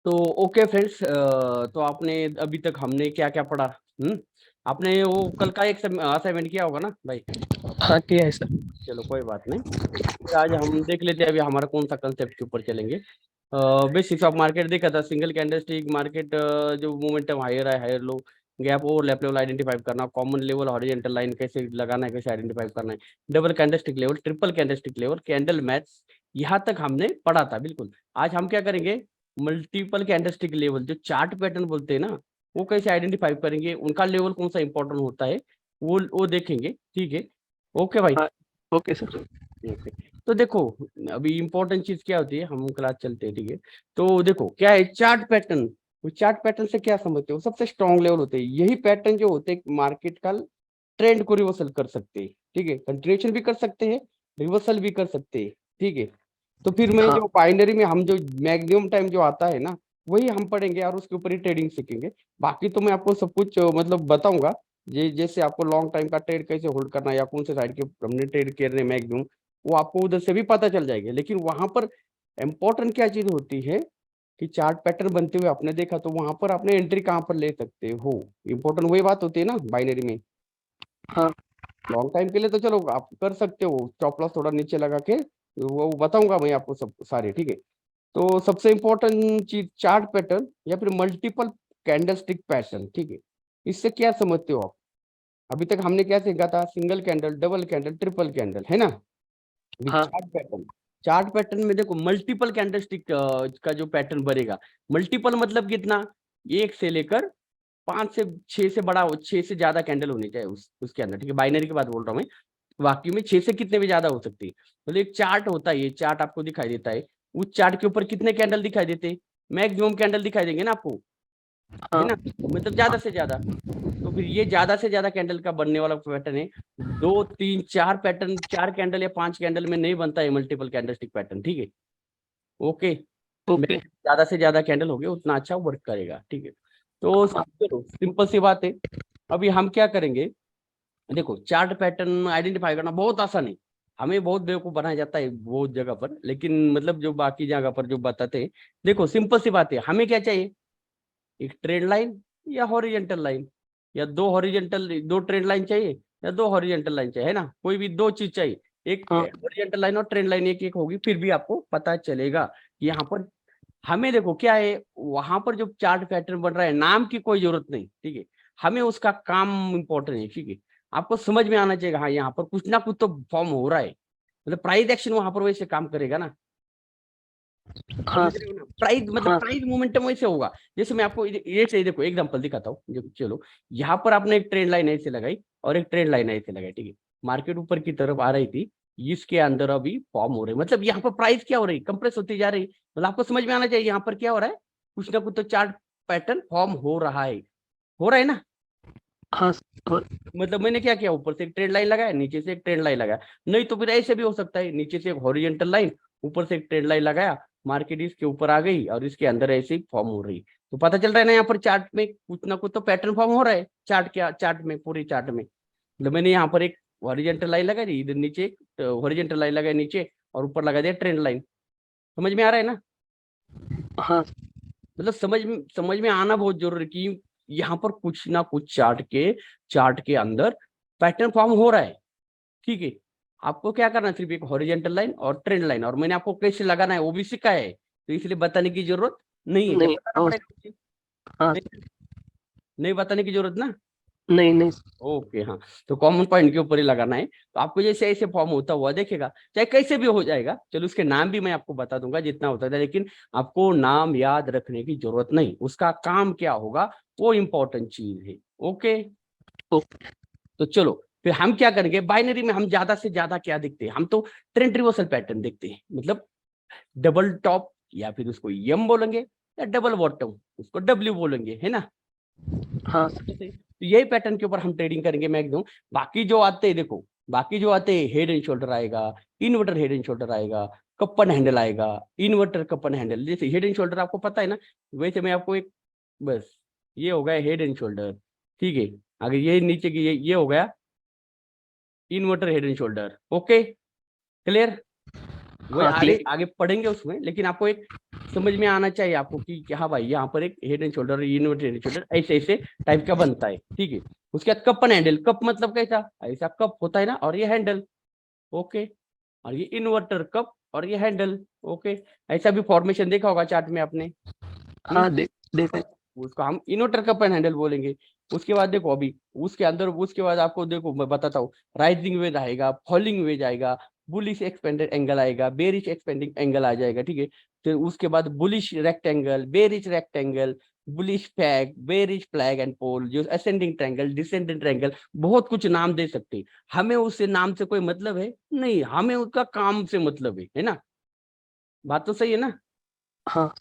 तो okay friends, तो आपने अभी तक हमने क्या क्या पढ़ा? आपने वो कल का एक असाइनमेंट किया होगा ना भाई? हाँ किया है सर। चलो कोई बात नहीं, फिर आज हम देख लेते हैं अभी हमारा कौन सा कंसेप्ट के ऊपर चलेंगे। बेसिक्स ऑफ मार्केट देखा था, सिंगल कैंडलस्टिक मार्केट, जो मोमेंटम हायर है higher low, gap overlap level identify करना, कॉमन लेवल हॉरिजॉन्टल लाइन कैसे लगाना है, कैसे आइडेंटिफाई करना है, double candlestick level, triple candlestick level, candle maths, यहाँ तक हमने पढ़ा था बिल्कुल। आज हम क्या करेंगे, मल्टीपल कैंडलस्टिक लेवल जो चार्ट पैटर्न बोलते हैं ना, वो कैसे आइडेंटिफाई करेंगे, उनका लेवल कौन सा इंपॉर्टेंट होता है, वो देखेंगे। ठीक है, ओके भाई। हाँ ओके सर। ओके, तो देखो अभी इंपॉर्टेंट चीज क्या होती है, हम क्लास चलते हैं। ठीक है, तो देखो क्या है चार्ट पैटर्न। वो चार्ट पैटर्न से क्या समझते हो, सबसे स्ट्रॉन्ग लेवल होते हैं यही पैटर्न जो होते हैं मार्केट का ट्रेंड को रिवर्सल कर सकते हैं। ठीक है, कंटिन्यूएशन भी कर सकते हैं, रिवर्सल भी कर सकते हैं। ठीक है, तो फिर मैं हाँ जो बाइनरी में हम जो मैक्सिमम टाइम जो आता है ना, वही हम पढ़ेंगे और उसके ऊपर ही ट्रेडिंग सीखेंगे। बाकी तो मैं आपको सब कुछ मतलब बताऊंगा, जैसे आपको लॉन्ग टाइम का ट्रेड कैसे होल्ड करना है या कौन से साइड के हमने ट्रेड करने मैक्सिमम, वो आपको उधर से भी पता चल जाएगा। लेकिन वहां पर इम्पोर्टेंट क्या चीज होती है कि चार्ट पैटर्न बनते हुए आपने देखा, तो वहां पर आपने एंट्री कहाँ पर ले सकते हो, इंपॉर्टेंट वही बात होती है ना बाइनरी में। हाँ लॉन्ग टाइम के लिए तो चलो आप कर सकते हो, स्टॉप लॉस थोड़ा नीचे लगा के, वो बताऊंगा मैं आपको सब सारे। ठीक है, तो सबसे इंपॉर्टेंट चीज चार्ट पैटर्न या फिर मल्टीपल कैंडलस्टिक पैटर्न। ठीक है, इससे क्या समझते हो आप? अभी तक हमने क्या सीखा था, single candle, double candle, triple candle, है ना। अभी हाँ चार्ट पैटर्न में देखो मल्टीपल कैंडलस्टिक का जो पैटर्न बनेगा, मल्टीपल मतलब कितना, एक से लेकर 5 से 6 से बड़ा, 6 से ज्यादा कैंडल होनी चाहिए उसके अंदर। ठीक है, बाइनरी की बात बोल रहा हूँ मैं, बाकी में 6 से कितने भी ज्यादा हो सकती है। मतलब एक चार्ट होता है, ये चार्ट आपको दिखाई देता है, उस चार्ट के ऊपर कितने कैंडल दिखाई देते हैं, मैक्सिमम कैंडल दिखाई देंगे ना आपको, है हाँ ना, मतलब ज्यादा से ज्यादा। तो फिर ये ज्यादा से ज्यादा कैंडल का बनने वाला पैटर्न है। 2 3 4 पैटर्न, 4 कैंडल या 5 कैंडल में नहीं बनता है मल्टीपल कैंडलस्टिक पैटर्न। ठीक है, ओके, में ओके। ज्यादा से ज्यादा कैंडल हो गए उतना अच्छा वर्क करेगा। ठीक है, तो हाँ चलो सिंपल सी बात है। अभी हम क्या करेंगे, देखो चार्ट पैटर्न आइडेंटिफाई करना बहुत आसान है। हमें बहुत बेवकूफ बनाया जाता है बहुत जगह पर, लेकिन मतलब जो बाकी जगह पर जो बताते हैं, देखो सिंपल सी बात है, हमें क्या चाहिए, एक ट्रेंड लाइन या हॉरिजेंटल लाइन, या दो ट्रेंड लाइन चाहिए या दो हॉरिजेंटल लाइन चाहिए, है ना, कोई भी दो चीज चाहिए। एक हाँ हॉरिजेंटल लाइन और ट्रेंड लाइन एक एक होगी, फिर भी आपको पता चलेगा कि यहाँ पर हमें देखो क्या है, वहां पर जो चार्ट पैटर्न बन रहा है नाम की कोई जरूरत नहीं। ठीक है, हमें उसका काम इंपॉर्टेंट है। ठीक है, आपको समझ में आना चाहिए हाँ यहाँ पर कुछ ना कुछ तो फॉर्म हो रहा है, मतलब प्राइस एक्शन वहां पर वैसे काम करेगा ना। हाँ समझ रहे हो ना, प्राइस मतलब हाँ प्राइस मोमेंटम वैसे होगा। जैसे मैं आपको ये से देखो एग्जांपल दिखाता हूँ, चलो यहाँ पर आपने एक ट्रेंड लाइन ऐसे लगाई और एक ट्रेंड लाइन ऐसे लगाई। ठीक है, मार्केट ऊपर की तरफ आ रही थी, इसके अंदर अभी फॉर्म हो रही, मतलब यहाँ पर प्राइस क्या हो रही, कंप्रेस होती जा रही, मतलब आपको समझ में आना चाहिए यहाँ पर क्या हो रहा है, कुछ ना कुछ तो चार्ट पैटर्न फॉर्म हो रहा है, हो रहा है ना। हाँ मतलब मैंने क्या किया, ऊपर से एक ट्रेंड लाइन लगाया, नीचे से एक ट्रेंड लाइन लगाया, नहीं तो फिर ऐसे भी हो सकता है, नीचे से एक हॉरिजॉन्टल लाइन, ऊपर से एक ट्रेंड लाइन लगाया, मार्केट इसके ऊपर आ गई और इसके अंदर ऐसे ही फॉर्म हो रही। तो पता चल रहा है ना यहाँ पर चार्ट में कुछ ना कुछ तो पैटर्न फॉर्म हो रहा है, चार्ट में, पूरी चार्ट में। मतलब मैंने यहाँ पर एक हॉरिजॉन्टल लाइन लगा दी, इधर नीचे एक हॉरिजॉन्टल लाइन लगाई नीचे, और ऊपर लगा दिया ट्रेंड लाइन। समझ में आ रहा है ना, हाँ मतलब समझ में आना बहुत जरूरी है कि यहाँ पर कुछ ना कुछ चार्ट के अंदर पैटर्न फॉर्म हो रहा है। ठीक है, आपको क्या करना है, सिर्फ एक हॉरिजेंटल लाइन और ट्रेंड लाइन, और मैंने आपको कैसे लगाना है वो भी सिखाया है, तो इसलिए बताने की जरूरत नहीं है, क्या नहीं बताना पड़ेगा? हाँ नहीं, नहीं बताने की जरूरत ना। नहीं नहीं ओके हाँ, तो कॉमन पॉइंट के ऊपर ही लगाना है। तो आपको जैसे ऐसे फॉर्म होता हुआ देखेगा, चाहे कैसे भी हो जाएगा, चलो उसके नाम भी मैं आपको बता दूंगा जितना होता है, लेकिन आपको नाम याद रखने की जरूरत नहीं, उसका काम क्या होगा वो इंपॉर्टेंट चीज है। Okay, okay. तो चलो फिर हम क्या करेंगे, बाइनरी में हम ज्यादा से ज्यादा क्या देखते हैं, हम तो ट्रेंड रिवर्सल पैटर्न देखते हैं, मतलब डबल टॉप या फिर उसको यम बोलेंगे, या डबल बॉटम उसको डब्ल्यू बोलेंगे, है ना। हाँ तो यही पैटर्न के ऊपर हम ट्रेडिंग करेंगे मैक्सिमम। बाकी जो आते हैं देखो, बाकी जो आते हैं हेड एंड शोल्डर आएगा, इन्वर्टर हेड एंड शोल्डर आएगा, कपन हैंडल आएगा, इन्वर्टर कपन हैंडल, जैसे हेड एंड शोल्डर आपको पता है ना, वैसे मैं आपको एक, बस ये हो गया हेड एंड शोल्डर। ठीक है, आगे ये नीचे की ये हो गया inverter head and shoulder. Okay, clear. वही हाँ, आगे आगे पढ़ेंगे उसमें, लेकिन आपको एक समझ में आना चाहिए आपको कि हाँ भाई यहाँ पर एक head and shoulder, inverted head and shoulder ऐसे ऐसे टाइप का बनता है, ठीक है। उसके बाद कप एंड हैंडल, कप मतलब कैसा, ऐसा कप होता है ना, और ये हैंडल, ओके, और ये इन्वर्टर कप और ये हैंडल, ओके। ऐसा भी फॉर्मेशन देखा होगा चार्ट में आपने। हाँ, देखा है। उसको हम इन्वर्टर कप एंड हैंडल बोलेंगे। उसके बाद देखो अभी उसके अंदर, उसके बाद आपको देखो मैं बताता हूँ, राइजिंग वेज आएगा, फॉलिंग वेज आएगा, बुलिश एक्सपेंडेड एंगल आएगा, बेरिश एक्सपेंडिंग एंगल आ जाएगा, ठीक है। फिर उसके बाद bullish rectangle, bearish rectangle, bullish flag, bearish flag and pole, जो असेंडिंग ट्रायंगल, डिसेंडिंग ट्रायंगल, बहुत कुछ नाम दे सकते हैं। हमें उससे नाम से कोई मतलब है नहीं, हमें उसका काम से मतलब है ना। बात तो सही है ना। हाँ,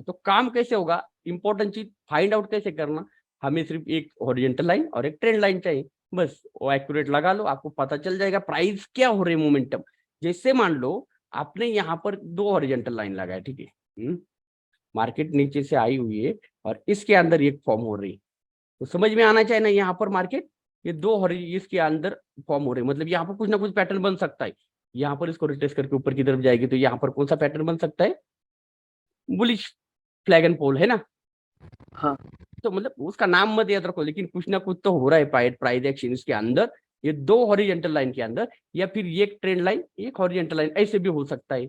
तो काम कैसे होगा, इंपॉर्टेंट चीज फाइंड आउट कैसे करना, हमें सिर्फ एक हॉरिजॉन्टल लाइन और एक ट्रेंड लाइन चाहिए, बस वो एक्यूरेट लगा लो, आपको पता चल जाएगा प्राइस क्या हो रही है, मोमेंटम। जैसे मान लो आपने यहाँ पर दो हॉरिजॉन्टल लाइन लगाया, ठीक है, मार्केट नीचे से आई हुई है और इसके अंदर एक फॉर्म हो रही है, तो समझ में आना चाहिए ना, यहाँ पर मार्केट ये दो इसके अंदर फॉर्म हो रही है, मतलब यहाँ पर कुछ ना कुछ पैटर्न बन सकता है। यहाँ पर इसको रिट्रेस करके ऊपर की तरफ जाएगी तो यहाँ पर कौन सा पैटर्न बन सकता है, बुलिश फ्लैग एंड पोल, है ना। हाँ, तो मतलब उसका नाम मत याद रखो, लेकिन कुछ ना कुछ तो हो रहा है प्राइस एक्शन के अंदर, ये दो हॉरिजॉन्टल लाइन के अंदर, या फिर ये एक ट्रेंड लाइन एक हॉरिजॉन्टल लाइन, ऐसे भी हो सकता है।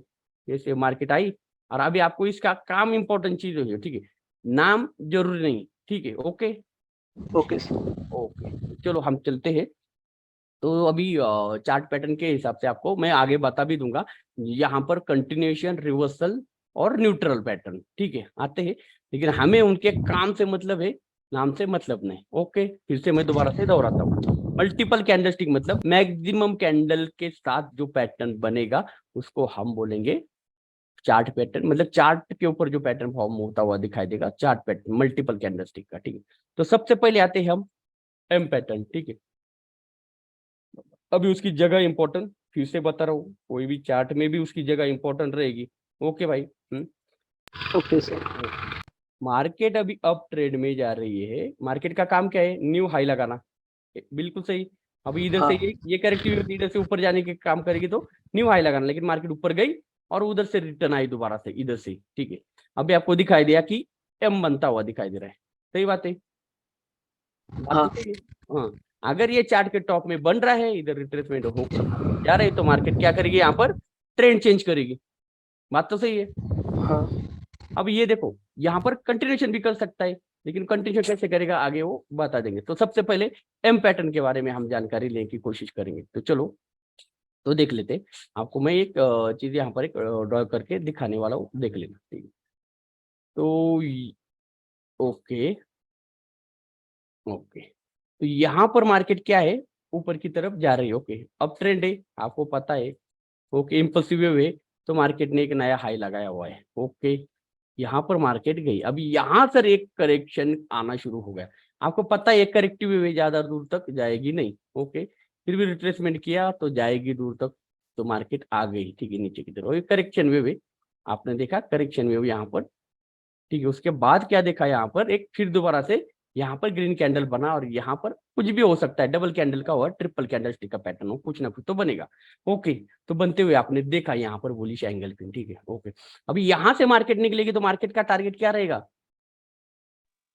जैसे मार्केट आई और अभी आपको इसका काम इंपॉर्टेंट चीज है, ठीक है, नाम जरूरी नहीं, ठीक है, ओके। Okay sir. ओके, चलो हम चलते हैं। तो अभी चार्ट पैटर्न के हिसाब से आपको मैं आगे बता भी दूंगा, यहाँ पर कंटिन्यूएशन, रिवर्सल और न्यूट्रल पैटर्न, ठीक है, आते हैं, लेकिन हमें उनके काम से मतलब है, नाम से मतलब नहीं। ओके, फिर से मैं दोबारा से दोहराता हूँ, मल्टीपल कैंडलस्टिक मतलब मैक्सिमम कैंडल के साथ जो पैटर्न बनेगा उसको हम बोलेंगे चार्ट पैटर्न, मतलब चार्ट के ऊपर जो पैटर्न फॉर्म होता हुआ दिखाई देगा, चार्ट पैटर्न मल्टीपल कैंडलस्टिक का, ठीक है। तो सबसे पहले आते हैं हम एम पैटर्न, ठीक है। अभी उसकी जगह इंपॉर्टेंट, फिर से बता रहा हूँ, कोई भी चार्ट में भी उसकी जगह इंपॉर्टेंट रहेगी, ओके भाई। Okay sir. मार्केट अभी अप ट्रेड में जा रही है, मार्केट का काम क्या है, न्यू हाई लगाना, बिल्कुल सही। अभी इधर से हाँ, ये करेक्टिव इधर से ऊपर जाने के काम करेगी तो न्यू हाई लगाना, लेकिन मार्केट ऊपर गई और उधर से रिटर्न आई दोबारा से इधर से, ठीक है। अभी आपको दिखाई दिया कि एम बनता हुआ दिखाई दे रहा है, सही बात है, बात तो हाँ, सही है। हाँ, अगर ये चार्ट के टॉप में बन रहा है, इधर रिट्रेसमेंट होकर जा रहे, तो मार्केट क्या करेगी, यहाँ पर ट्रेंड चेंज करेगी, बात तो सही है। हाँ, अब ये देखो यहाँ पर कंटिन्यूएशन भी कर सकता है, लेकिन कंटिन्यूएशन कैसे करेगा आगे वो बता देंगे। तो सबसे पहले एम पैटर्न के बारे में हम जानकारी लेने की कोशिश करेंगे, तो चलो तो देख लेते हैं। आपको मैं एक चीज यहाँ पर एक ड्रॉ करके दिखाने वाला हूँ, देख लेना, ठीक है। तो ओके, ओके, तो यहाँ पर मार्केट क्या है, ऊपर की तरफ जा रही है, ओके, अप ट्रेंड है, आपको पता है, ओके, इम्पल्सिव वेव है, तो मार्केट ने एक नया हाई लगाया हुआ है, ओके। यहाँ पर मार्केट गई, अभी यहाँ से एक करेक्शन आना शुरू हो गया, आपको पता है एक करेक्टिव वेव ज्यादा दूर तक जाएगी नहीं, ओके, फिर भी रिट्रेसमेंट किया तो जाएगी दूर तक, तो मार्केट आ गई, ठीक है, नीचे की तरफ, करेक्शन वेव है, आपने देखा करेक्शन वेव यहाँ पर, ठीक है। उसके बाद क्या देखा, यहाँ पर एक फिर दोबारा से यहाँ पर ग्रीन कैंडल बना, और यहाँ पर कुछ भी हो सकता है, डबल कैंडल का हो, ट्रिपल कैंडल स्टिक का पैटर्न हो, कुछ ना कुछ तो बनेगा, ओके। तो बनते हुए आपने देखा यहाँ पर बुलिश एंगल पिन, ठीक है, ओके। अभी यहाँ से मार्केट निकलेगी तो मार्केट का टारगेट क्या रहेगा,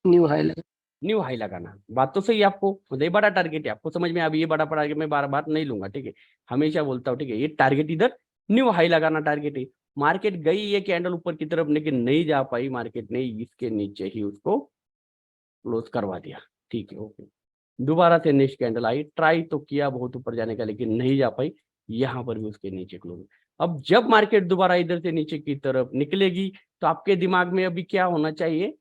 न्यू हाई लगा। न्यू हाई लगाना, बात तो सही है। आपको मतलब ये बड़ा टारगेट है, आपको समझ में, अभी ये बड़ा टारगेट मैं बार बार नहीं लूंगा, ठीक है, हमेशा बोलता हूँ, ठीक है, ये टारगेट इधर न्यू हाई लगाना टारगेट है। मार्केट गई ये कैंडल ऊपर की तरफ, लेकिन नहीं जा पाई, मार्केट ने इसके नीचे ही उसको क्लोज करवा दिया, ठीक है, ओके। दोबारा से नेक्स्ट कैंडल आई, ट्राई तो किया बहुत ऊपर जाने का, लेकिन नहीं जा पाई, यहाँ पर भी उसके नीचे क्लोज। अब जब मार्केट दोबारा इधर से नीचे की तरफ निकलेगी, तो आपके दिमाग में अभी क्या होना चाहिए,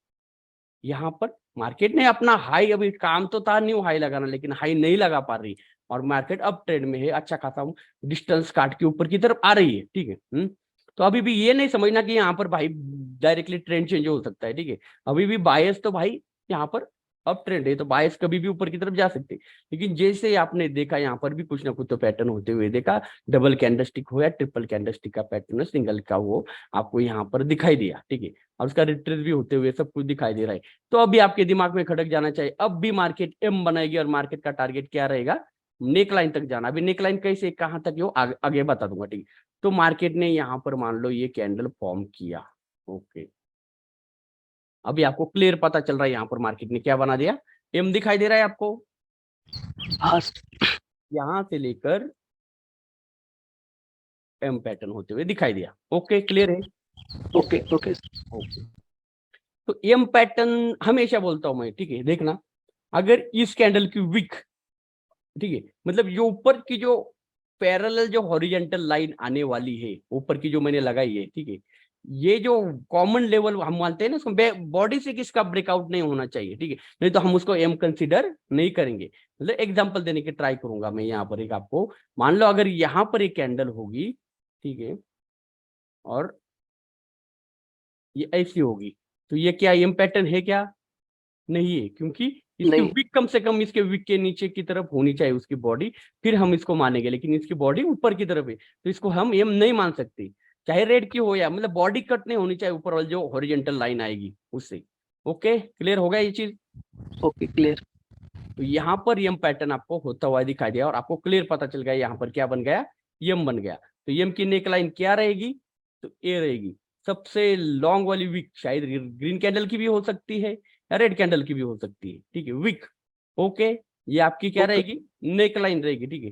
यहाँ पर मार्केट ने अपना हाई, अभी काम तो था न्यू हाई लगाना, लेकिन हाई नहीं लगा पा रही, और मार्केट अब ट्रेंड में है, अच्छा खासा डिस्टेंस काट के ऊपर की तरफ आ रही है, ठीक है। तो अभी भी ये नहीं समझना कि यहाँ पर भाई डायरेक्टली ट्रेंड चेंज हो सकता है, ठीक है, अभी भी बायस तो भाई यहाँ पर अब ट्रेंड है, तो बायस कभी भी ऊपर की तरफ जा सकते, लेकिन जैसे आपने देखा यहाँ पर भी कुछ ना कुछ तो पैटर्न होते हुए देखा, डबल कैंडलस्टिक हो या ट्रिपल कैंडलस्टिक का पैटर्न, सिंगल का वो आपको यहाँ पर दिखाई दिया, ठीक है, और उसका रिट्रेस भी होते हुए सब कुछ दिखाई दे रहा है। तो अभी आपके दिमाग में खटक जाना चाहिए, अब भी मार्केट एम बनाएगी और मार्केट का टारगेट क्या रहेगा, नेक लाइन तक जाना। अभी नेक लाइन कैसे कहां तक हो आगे बता दूंगा, ठीक है। तो मार्केट ने यहाँ पर मान लो ये कैंडल फॉर्म किया। ओके, अभी आपको क्लियर पता चल रहा है यहाँ पर मार्केट ने क्या बना दिया, एम दिखाई दे रहा है आपको, हाँ यहां से लेकर एम पैटर्न होते हुए दिखाई दिया। ओके, क्लियर है? ओके ओके ओके, तो एम पैटर्न हमेशा बोलता हूं मैं, ठीक है, देखना अगर इस कैंडल की विक, ठीक है, मतलब ये ऊपर की जो पैरेलल जो हॉरिजॉन्टल लाइन आने वाली है, ऊपर की जो मैंने लगाई है, ठीक है, ये जो कॉमन लेवल हम मानते हैं ना, उसको बॉडी से किसका ब्रेकआउट नहीं होना चाहिए, ठीक है, नहीं तो हम उसको एम कंसीडर नहीं करेंगे। मतलब एग्जांपल देने की ट्राई करूंगा मैं यहाँ पर एक आपको, मान लो अगर यहाँ पर एक कैंडल होगी, ठीक है, और ये ऐसी होगी, तो ये क्या एम पैटर्न है क्या? नहीं है, क्योंकि इसकी नहीं। विक कम से कम इसके विक के नीचे की तरफ होनी चाहिए उसकी बॉडी, फिर हम इसको मानेंगे, लेकिन इसकी बॉडी ऊपर की तरफ है, तो इसको हम एम नहीं मान सकते, चाहे रेड की हो, या मतलब बॉडी कट नहीं होनी चाहिए ऊपर वाली जो हॉरिजॉन्टल लाइन आएगी उससे। ओके, क्लियर हो गया ये चीज? Okay clear. तो यहाँ पर एम पैटर्न आपको होता हुआ दिखाई दिया, और आपको क्लियर पता चल गया यहाँ पर क्या बन गया, एम बन गया। तो एम की नेक लाइन क्या रहेगी, तो ए रहेगी। सबसे लॉन्ग वाली विक शायद ग्रीन कैंडल की भी हो सकती है या रेड कैंडल की भी हो सकती है, ठीक है, विक। ओके, ये आपकी क्या ओके रहेगी, नेक लाइन रहेगी, ठीक है।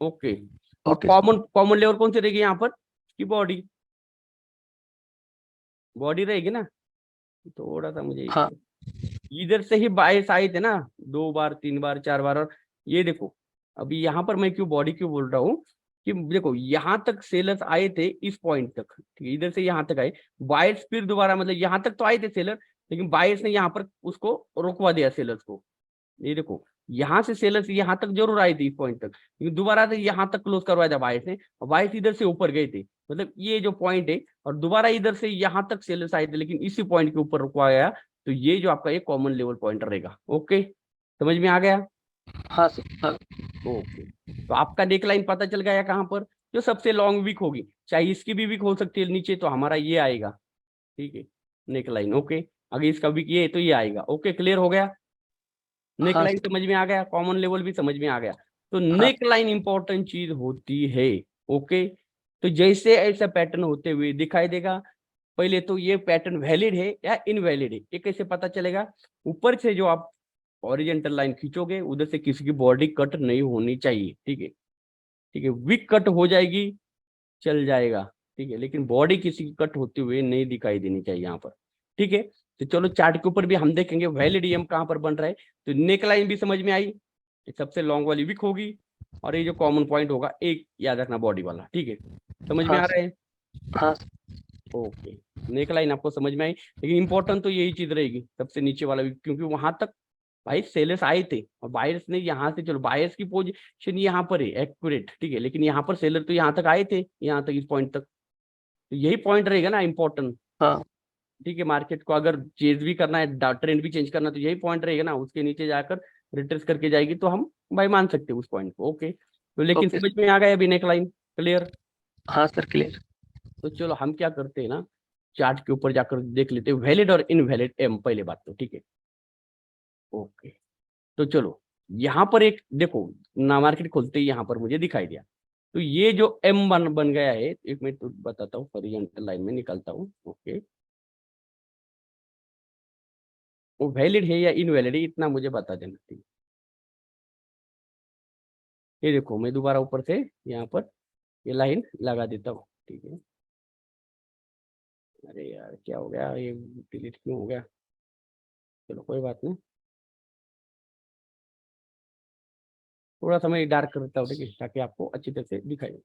ओके, और ओके कॉमन कॉमन लेवल कौन सी रहेगी यहाँ पर, की बॉडी, बॉडी रहेगी ना। थोड़ा सा मुझे हाँ इधर से ही बायस आए थे ना, 2 बार 3 बार 4 बार, और ये देखो अभी यहाँ पर मैं क्यों बॉडी क्यों बोल रहा हूँ, कि देखो यहाँ तक सेलर्स आए थे इस पॉइंट तक, ठीक है, इधर से यहाँ तक आए बायर्स, फिर दोबारा मतलब यहाँ तक तो आए थे सेलर, लेकिन बायर्स ने यहाँ पर उसको रोकवा दिया सेलर्स को। ये देखो यहाँ से सेलर्स यहाँ तक जरूर आए थे इस पॉइंट तक, लेकिन दोबारा से यहाँ तक क्लोज करवाया था बायर्स ने, और बायर्स इधर से ऊपर गए थे, मतलब ये जो पॉइंट है, और दोबारा इधर से यहाँ तक सेलर्स आए थे, लेकिन इसी पॉइंट के ऊपर रुकवाया, तो ये जो आपका ये कॉमन लेवल पॉइंट रहेगा। ओके, समझ में आ गया? हाँ सर हाँ। ओके, तो आपका नेकलाइन पता चल गया कहाँ पर, जो सबसे लॉन्ग वीक होगी, चाहे इसकी भी वीक हो सकती है नीचे, तो हमारा ये आएगा, ठीक है, नेकलाइन। ओके, अगर इसका वीक ये है तो ये आएगा। ओके, क्लियर हो गया? नेक हाँ लाइन सर समझ में आ गया, कॉमन लेवल भी समझ में आ गया। तो हाँ नेक लाइन इंपॉर्टेंट चीज होती है। ओके, तो जैसे ऐसा पैटर्न होते हुए दिखाई देगा, पहले तो ये पैटर्न वैलिड है या इनवैलिड है, ये कैसे पता चलेगा, ऊपर से जो आप ओरिजेंटल लाइन खींचोगे उधर से किसी की बॉडी कट नहीं होनी चाहिए, ठीक है, ठीक है, विक कट हो जाएगी चल जाएगा, ठीक है, लेकिन बॉडी किसी की कट होते हुए नहीं दिखाई देनी चाहिए यहाँ पर, ठीक है। तो चलो चार्ट के ऊपर भी हम देखेंगे वैलिड ईएम कहाँ पर बन रहा है। तो नेक लाइन भी समझ में आई, सबसे लॉन्ग वाली विक होगी, और ये जो कॉमन पॉइंट होगा एक याद रखना बॉडी वाला, ठीक है, समझ में हाँ आ रहा है? हाँ ओके, नेक लाइन आपको समझ में आई, लेकिन इंपॉर्टेंट तो यही चीज रहेगी सबसे नीचे वाला विक, क्योंकि वहां तक भाई सेलर्स आए थे, और बायर्स ने यहाँ से, चलो बायर्स की पोजीशन यहाँ पर है एक्यूरेट, ठीक है, लेकिन यहाँ पर सेलर तो यहाँ तक आए थे, यहाँ तक इस पॉइंट तक, तो यही पॉइंट रहेगा ना इम्पोर्टेंट, हाँ ठीक है। मार्केट को अगर चेंज भी करना है, ट्रेंड भी चेंज करना है, तो यही पॉइंट रहेगा ना, उसके नीचे जाकर रिट्रेस करके जाएगी, तो हम भाई मान सकते हैं उस पॉइंट को। ओके, तो लेकिन ओके समझ में आ गया अभी नेक लाइन क्लियर? हाँ सर क्लियर। तो चलो हम क्या करते हैं ना, चार्ट के ऊपर जाकर देख लेते हैं वैलिड और इनवैलिड एम, पहले बात तो, ठीक है। ओके, तो चलो यहाँ पर एक देखो ना, मार्केट खोलते ही यहाँ पर मुझे दिखाई दिया, तो ये जो एम बन गया है, एक मिनट तो बताता हूँ, हॉरिजॉन्टल लाइन में निकालता हूँ। ओके, वो वैलिड है या इनवैलिड है इतना मुझे बता देना, ठीक है। ये देखो मैं दोबारा ऊपर से यहाँ पर ये लाइन लगा देता हूँ, ठीक है। अरे यार क्या हो गया, ये डिलीट क्यों हो गया, चलो कोई बात नहीं, थोड़ा सा मैं डार्क करता हूँ, ठीक है, ताकि आपको अच्छी तरह से दिखाई दे।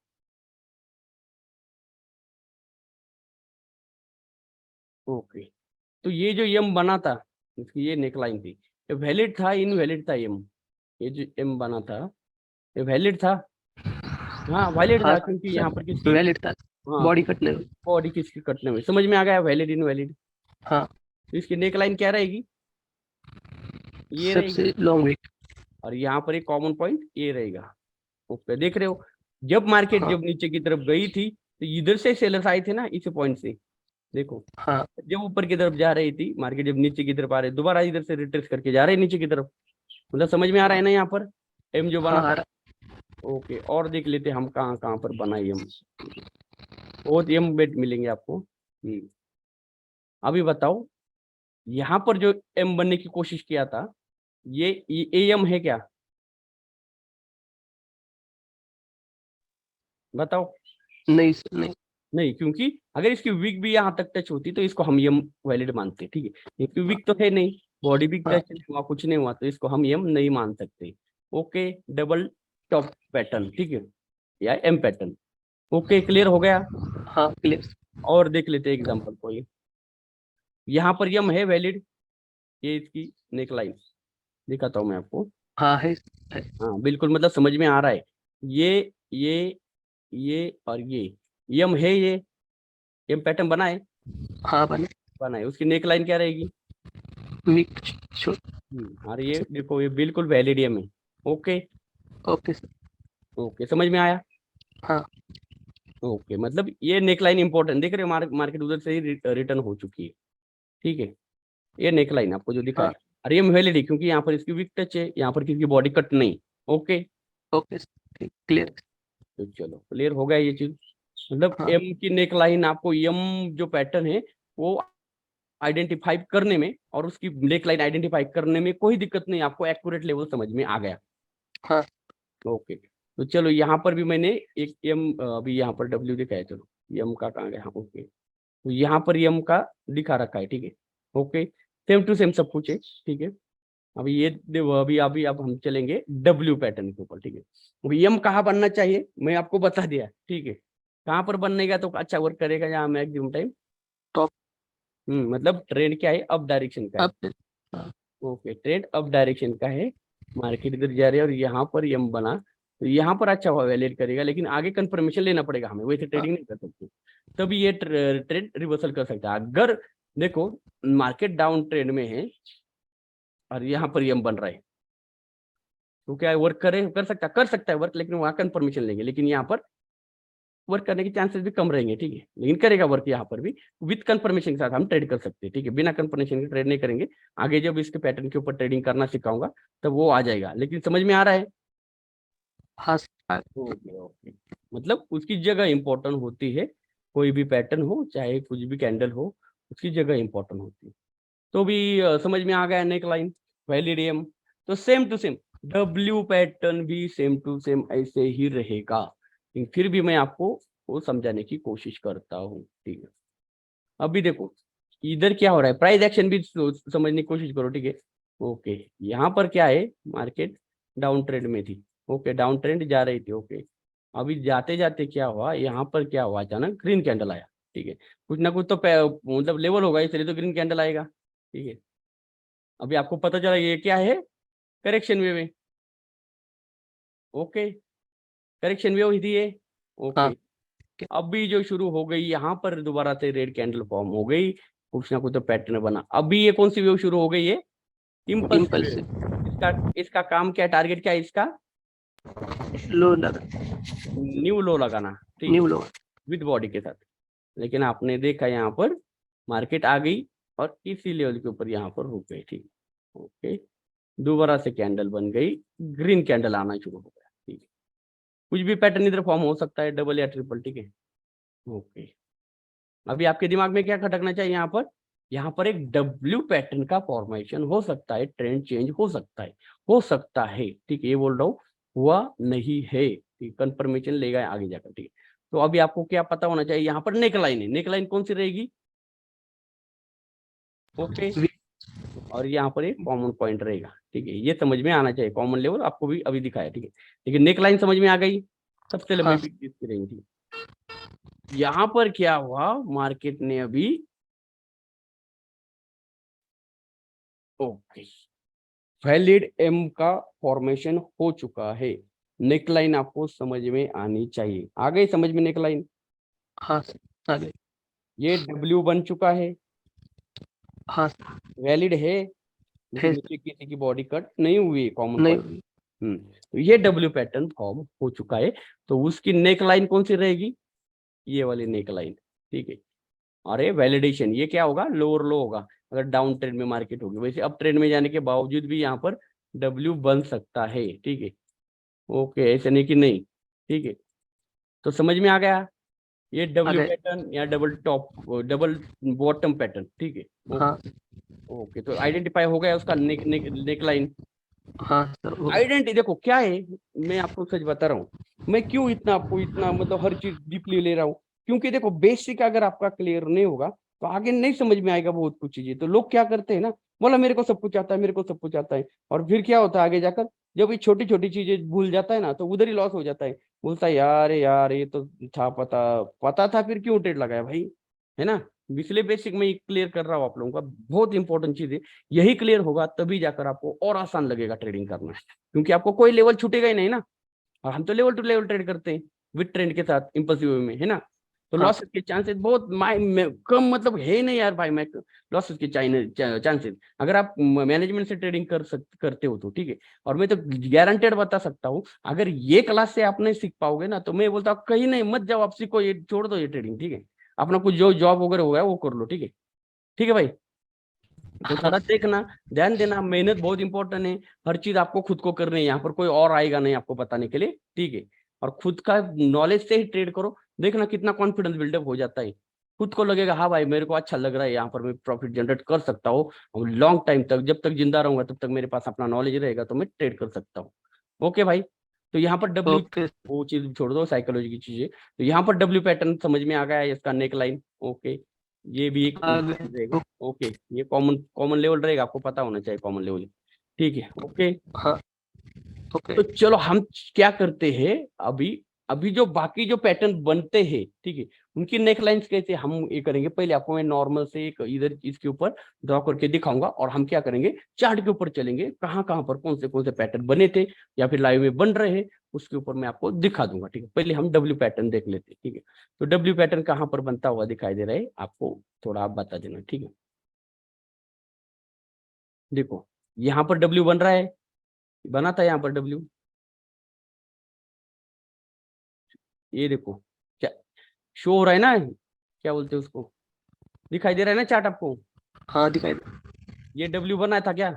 ओके, तो ये जो एम बना था, इसकी ये नेक लाइन थी, ये वैलिड था इनवैलिड था एम, ये जो एम बना था ये वैलिड था, हाँ वैलिड हाँ था, क्योंकि यहाँ पर सर किसकी, वैलिड था। हाँ बॉडी कटने में। बॉडी किसकी कटने में, समझ में आ गया वैलिड इनवैलिड। हाँ तो इसकी नेक लाइन क्या रहेगी, ये रहेगी, सबसे लॉन्ग वेट। और यहाँ पर एक कॉमन पॉइंट ये रहेगा। ओके, देख रहे हो, जब मार्केट हाँ जब नीचे की तरफ गई थी, तो इधर से सेलर्स आए थे ना इस पॉइंट से, देखो हाँ जब ऊपर की तरफ जा रही थी मार्केट, जब नीचे की तरफ आ रहे, दोबारा इधर से रिट्रेस करके जा रहे नीचे की तरफ, मतलब समझ में आ रहा है ना यहाँ पर एम जो हाँ बना आ था। रहा। ओके, और देख लेते हम कहाँ कहाँ पर बनाई हम, बहुत एम बेट मिलेंगे आपको। अभी बताओ, यहाँ पर जो एम बनने की कोशिश किया था, ये एम है क्या? बताओ। नहीं सर, नहीं। नहीं, क्योंकि अगर इसकी वीक भी यहाँ तक टच होती तो इसको हम एम वैलिड मानते, ठीक है। इसकी वीक तो है नहीं, बॉडी भी हाँ टच नहीं हुआ, कुछ नहीं हुआ, तो इसको हम एम नहीं मान सकते। ओके, डबल टॉप पैटर्न, ठीक है, या एम पैटर्न। ओके, क्लियर हो गया। हाँ क्लियर। और देख लेते हैं एग्जाम्पल कोई। यहाँ पर यम है वैलिड, ये इसकी नेक लाइन दिखाता हूँ मैं आपको। हाँ है। हाँ बिल्कुल, मतलब समझ में आ रहा है। ये और ये यम है, ये यम पैटर्न बना है। हाँ बने। बना है, उसकी नेक लाइन क्या रहेगी? Weak show. और ये देखो, ये बिल्कुल वैलिड यम है। ओके। Okay sir. ओके, समझ में आया। हाँ ओके, मतलब ये नेक लाइन इंपॉर्टेंट, देख रहे हो, मार्केट उधर से ही रिटर्न हो चुकी है, ठीक है। ये नेक लाइन आपको जो दिखा हाँ। है, और ये वैलिड है क्योंकि यहाँ पर इसकी वीक टच है, यहाँ पर किसी बॉडी कट नहीं। Okay, okay sir, clear. तो चलो क्लियर हो गया ये चीज। मतलब हाँ एम की नेक लाइन आपको एम जो पैटर्न है वो आइडेंटिफाई करने में, और उसकी नेक लाइन आइडेंटिफाई करने में कोई दिक्कत नहीं, आपको एक्यूरेट लेवल समझ में आ गया। हाँ। ओके, तो चलो यहाँ पर भी मैंने एक एम, अभी यहाँ पर डब्ल्यू दिखा है, चलो एम का कहाँ गया? हाँ, ओके, तो यहाँ पर एम का दिखा रखा है, ठीक है। ओके, सेम टू सेम सब कुछ है, ठीक है। अभी ये अभी अभी अब हम चलेंगे डब्ल्यू पैटर्न के ऊपर, ठीक है। अभी एम कहाँ बनना चाहिए मैं आपको बता दिया, ठीक है। कहाँ पर बनने तो अच्छा वर्क करेगा यहाँ मैक्सिमम टाइम? टॉप। मतलब ट्रेंड क्या है, अप डायरेक्शन का है। अब हाँ। ओके, ट्रेंड अप डायरेक्शन का है, मार्केट इधर जा रही है और यहाँ पर एम बना, तो यहाँ पर अच्छा हुआ वैलिड करेगा, लेकिन आगे कंफर्मेशन लेना पड़ेगा हमें, वैसे हाँ ट्रेडिंग नहीं कर सकते। तभी ये ट्रेंड रिवर्सल कर सकता है। अगर देखो मार्केट डाउन ट्रेंड में है और यहाँ पर एम बन रहा है, तो क्या वर्क कर सकता है वर्क, लेकिन वहाँ कंफर्मेशन लेंगे, लेकिन यहाँ पर वर्क करने के चांसेस भी कम रहेंगे, ठीक है। लेकिन करेगा वर्क यहाँ पर भी, विद कंफर्मेशन के साथ हम ट्रेड कर सकते हैं, ठीक है। बिना कंफर्मेशन के ट्रेड नहीं करेंगे। आगे जब इसके पैटर्न के ऊपर ट्रेडिंग करना सिखाऊंगा तब वो आ जाएगा, लेकिन समझ में आ रहा है। हाँ सर। ओके ओके, मतलब उसकी जगह इंपॉर्टेंट होती है, कोई भी पैटर्न हो चाहे कुछ भी कैंडल हो, उसकी जगह इंपॉर्टेंट होती है। तो भी समझ में आ गया नेक लाइन वैलिडियम। तो same to same W pattern भी सेम टू सेम ऐसे ही रहेगा, लेकिन फिर भी मैं आपको वो समझाने की कोशिश करता हूँ, ठीक है। अभी देखो इधर क्या हो रहा है, प्राइस एक्शन भी समझने की कोशिश करो, ठीक है। ओके, यहाँ पर क्या है, मार्केट डाउन ट्रेंड में थी। ओके, डाउन ट्रेंड जा रही थी। ओके, अभी जाते जाते क्या हुआ, यहाँ पर क्या हुआ, अचानक ग्रीन कैंडल आया, ठीक है। कुछ ना कुछ तो मतलब लेवल होगा, इसलिए तो ग्रीन कैंडल आएगा, ठीक है। अभी आपको पता चला ये क्या है, करेक्शन वेव है। ओके, करेक्शन वेव हुई थी ये। हाँ ओके, अभी जो शुरू हो गई यहाँ पर दोबारा से रेड कैंडल फॉर्म हो गई, कुछ ना कुछ तो पैटर्न बना। अभी ये कौन सी वेव शुरू हो गई है, इम्पल्सिव इम्पल्सिव। वेव। इसका इसका काम क्या है, टारगेट क्या है इसका, लो लगा। न्यू लो लगाना, ठीक है, न्यू लो। विद बॉडी के साथ। लेकिन आपने देखा यहाँ पर मार्केट आ गई और इसी लेवल के ऊपर यहाँ पर रुक गई, ठीक है। ओके, दोबारा से कैंडल बन गई, ग्रीन कैंडल आना शुरू हो गया, ठीक है। कुछ भी पैटर्न इधर फॉर्म हो सकता है, डबल या ट्रिपल, ठीक है। ओके, अभी आपके दिमाग में क्या खटकना चाहिए, यहाँ पर एक डब्ल्यू पैटर्न का फॉर्मेशन हो सकता है, ट्रेंड चेंज हो सकता है, ठीक है, ये बोल रहा हूँ, हुआ नहीं है, ठीक, कंफर्मेशन लेगा आगे जाकर, ठीक है। तो अभी आपको क्या पता होना चाहिए, यहाँ पर नेक लाइन है, नेक लाइन कौन सी रहेगी, ओके, और यहाँ पर एक कॉमन पॉइंट रहेगा, ठीक है। ये समझ में आना चाहिए, कॉमन लेवल आपको भी अभी दिखाया, ठीक है। लेकिन नेक लाइन समझ में आ गई, सबसे लंबी हाँ पिक किसकी रहेगी। यहाँ पर क्या हुआ, मार्केट ने अभी, ओके, वैलिड एम का फॉर्मेशन हो चुका है, नेकलाइन आपको समझ में आनी चाहिए। आ गई समझ में नेकलाइन, हाँ सर, आ गए। ये डब्ल्यू बन चुका है, हाँ सर। वैलिड है, है लेकिन नीचे किसी की बॉडी कट नहीं हुई, कॉमन नहीं पॉइंट। हुई। तो ये डब्ल्यू पैटर्न फॉर्म हो चुका है, तो उसकी नेकलाइन कौन सी रहेगी, ये वाली नेकलाइन, ठीक है। और ये वैलिडेशन, ये क्या होगा, लोअर लो होगा अगर डाउन ट्रेंड में मार्केट होगी। वैसे अप ट्रेंड में जाने के बावजूद भी यहाँ पर डब्ल्यू बन सकता है, ठीक है। ओके, ऐसे नहीं कि नहीं, ठीक है। तो समझ में आ गया। ये आ डब्ल्यू गए। पैटर्न या double top, double bottom pattern, ठीक है। हाँ ओके, तो आइडेंटिफाई हो गया उसका नेक लाइन। हाँ सर हो गया। आइडेंटिटी देखो क्या है, मैं आपको सच बता रहा हूँ, मैं क्यों इतना आपको इतना मतलब हर चीज डीपली ले रहा हूँ, क्योंकि देखो बेसिक अगर आपका क्लियर नहीं होगा तो आगे नहीं समझ में आएगा बहुत कुछ चीजें। तो लोग क्या करते हैं ना, बोला मेरे को सब कुछ आता है, मेरे को सब कुछ आता है, और फिर क्या होता है आगे जाकर, जब ये छोटी छोटी चीजें भूल जाता है ना, तो उधर ही लॉस हो जाता है। बोलता है यार यार ये तो था, पता पता था फिर क्यों ट्रेड लगाया भाई, है ना। इसलिए बेसिक मैं क्लियर कर रहा हूँ आप लोगों का, बहुत इंपॉर्टेंट चीज है। यही क्लियर होगा तभी जाकर आपको और आसान लगेगा ट्रेडिंग करना, क्योंकि आपको कोई लेवल छूटेगा ही नहीं ना। और हम तो लेवल टू लेवल ट्रेड करते हैं विद ट्रेंड के साथ इम्पल्सिव में, है ना। तो हाँ लॉसेस के चांसेस बहुत कम, मतलब है ही नहीं यार भाई। मैं लॉसेस के चांसेस, अगर आप मैनेजमेंट से ट्रेडिंग करते हो तो ठीक है। और मैं तो गारंटेड बता सकता हूँ, अगर ये क्लास से आप नहीं सीख पाओगे ना, तो मैं बोलता हूँ कहीं नहीं मत जाओ, आप सीखो, ये छोड़ दो ये ट्रेडिंग, ठीक है। अपना कुछ जो जॉब वगैरह होगा वो कर लो, ठीक है। ठीक है भाई। तो हाँ थोड़ा देखना, ध्यान देना, मेहनत बहुत इंपॉर्टेंट है। हर चीज आपको खुद को करनी है, यहाँ पर कोई और आएगा नहीं आपको बताने के लिए, ठीक है। और खुद का नॉलेज से ही ट्रेड करो, देखना कितना कॉन्फिडेंस बिल्डअप हो जाता है। खुद को लगेगा हाँ भाई मेरे को अच्छा लग रहा है, यहाँ पर मैं प्रॉफिट जनरेट कर सकता हूँ, और लॉन्ग टाइम तक जब तक जिंदा रहूंगा तब तक मेरे पास अपना नॉलेज रहेगा तो मैं ट्रेड कर सकता हूँ। ओके भाई। तो यहाँ पर डब्ल्यू, ओके। वो चीज छोड़ दो साइकोलॉजी की चीजें। तो यहाँ पर डब्ल्यू पैटर्न समझ में आ गया है, इसका नेक लाइन। ओके, ये भी एक आ गए। रहेगा। ओके, ये कॉमन कॉमन लेवल रहेगा, आपको पता होना चाहिए कॉमन लेवल, ठीक है। ओके, हाँ ओके। तो चलो हम क्या करते हैं अभी, अभी जो बाकी जो पैटर्न बनते हैं, ठीक है, उनकी नेकलाइंस कैसे हम ये करेंगे। पहले आपको मैं नॉर्मल से एक इधर इसके ऊपर ड्रॉ करके दिखाऊंगा, और हम क्या करेंगे चार्ट के ऊपर चलेंगे, कहाँ कहाँ पर कौन से पैटर्न बने थे या फिर लाइव में बन रहे हैं, उसके ऊपर मैं आपको दिखा दूंगा, ठीक है। पहले हम डब्ल्यू पैटर्न देख लेते हैं, ठीक है। तो डब्ल्यू पैटर्न कहाँ पर बनता हुआ दिखाई दे रहा है आपको, थोड़ा आप बता देना, ठीक है। देखो यहाँ पर डब्ल्यू बन रहा है, बना था यहाँ पर डब्ल्यू, ये देखो, क्या शो हो रहा है ना, क्या बोलते हैं उसको, दिखाई दे रहा है ना चार्ट आपको। हाँ दिखाई दे। ये डब्ल्यू बना था क्या,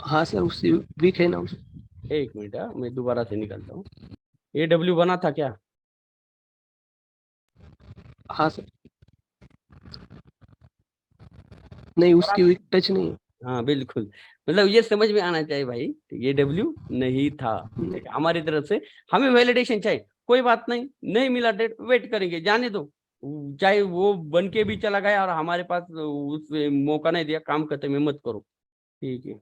हाँ सर उसी वीक है ना उस। एक मिनट, मैं दोबारा से निकलता हूँ। ये डब्ल्यू बना था क्या, हाँ सर। नहीं और उसकी आप, वीक टच नहीं है। हाँ बिल्कुल, मतलब ये समझ में आना चाहिए भाई, ये डब्ल्यू नहीं था, नहीं। ठीक है, हमारी तरफ से। हमें वैलिडेशन चाहिए, कोई बात नहीं, नहीं मिला डेट वेट करेंगे, जाने दो। चाहे वो बन के भी चला गया और हमारे पास उस मौका नहीं दिया, काम खत्म है, मत करो, ठीक है।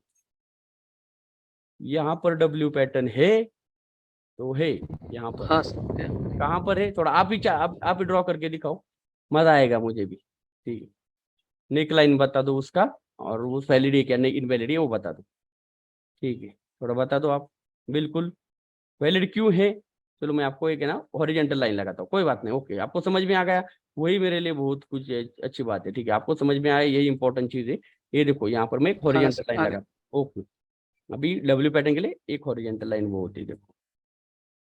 यहाँ पर डब्ल्यू पैटर्न है, तो है यहाँ पर, हाँ सर है। कहाँ पर है, थोड़ा आप ही आप ही ड्रॉ करके दिखाओ, मजा आएगा मुझे भी, ठीक है। नेक लाइन बता दो उसका, और वो वैलिड है क्या नहीं इनवैलिड है वो बता दो, ठीक है। थोड़ा बता दो आप, बिल्कुल वैलिड क्यों है। चलो मैं आपको एक है ना हॉरिजेंटल लाइन लगाता हूँ, कोई बात नहीं, ओके, आपको समझ में आ गया, वही मेरे लिए बहुत कुछ अच्छी बात है, ठीक है। आपको समझ में आया, यही इंपॉर्टेंट चीज है। ये देखो यहाँ पर मैं एक हाँ हॉरिजेंटल सर लाइन आ गए। लगा, ओके। अभी डब्ल्यू पैटर्न के लिए एक हॉरिजेंटल लाइन वो होती है, देखो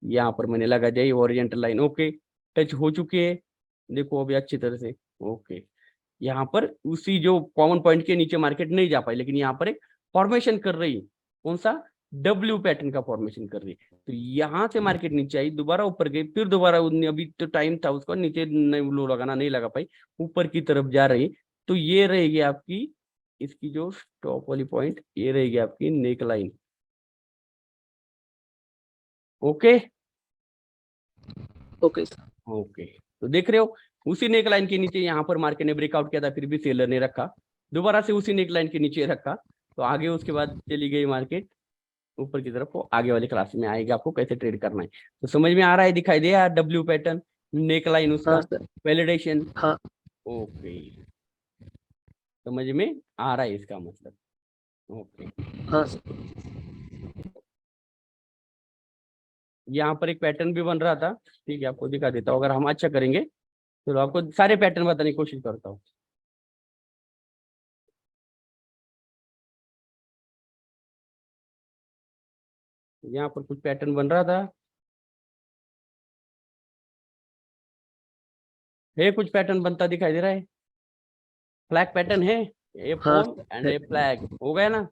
यहाँ पर मैंने लगा दिया हॉरिजेंटल लाइन, ओके। टच हो चुकी है, देखो अभी अच्छी तरह से, ओके। यहाँ पर उसी जो कॉमन पॉइंट के नीचे मार्केट नहीं जा पाई, लेकिन यहाँ पर एक फॉर्मेशन कर रही है, कौन सा, डब्ल्यू पैटर्न का फॉर्मेशन कर रही है। तो यहाँ से मार्केट नीचे आई, दोबारा ऊपर गई, फिर दोबारा अभी तो टाइम था उसका, नीचे नहीं लो लगाना, नहीं लगा पाई, ऊपर की तरफ जा रही। तो ये रहेगी आपकी, इसकी जो टॉप वाली पॉइंट, ये रहेगी आपकी neck line, okay. Okay sir. Okay, तो देख रहे हो, उसी नेक लाइन के नीचे यहाँ पर मार्केट ने ब्रेकआउट किया था, फिर भी सेलर ने रखा, दोबारा से उसी नेक लाइन के नीचे रखा, तो आगे उसके बाद चली गई मार्केट ऊपर की तरफ। वो आगे वाली क्लास में आएगा आपको कैसे ट्रेड करना है। तो समझ में आ रहा है, दिखाई दे यार डब्ल्यू पैटर्न, नेक लाइन हाँ उसका, सर। वैलिडेशन, हाँ ओके, समझ में आ रहा है इसका मतलब, ओके। हाँ सर। यहाँ पर एक पैटर्न भी बन रहा था, ठीक है, आपको दिखा देता हूँ, अगर हम अच्छा करेंगे। चलो आपको सारे पैटर्न बताने की कोशिश करता हूँ। यहाँ पर कुछ पैटर्न बन रहा था, है कुछ पैटर्न बनता दिखाई दे रहा है, फ्लैग पैटर्न है, ए हाँ पोल सर एंड है। ए फ्लैग हो गया ना।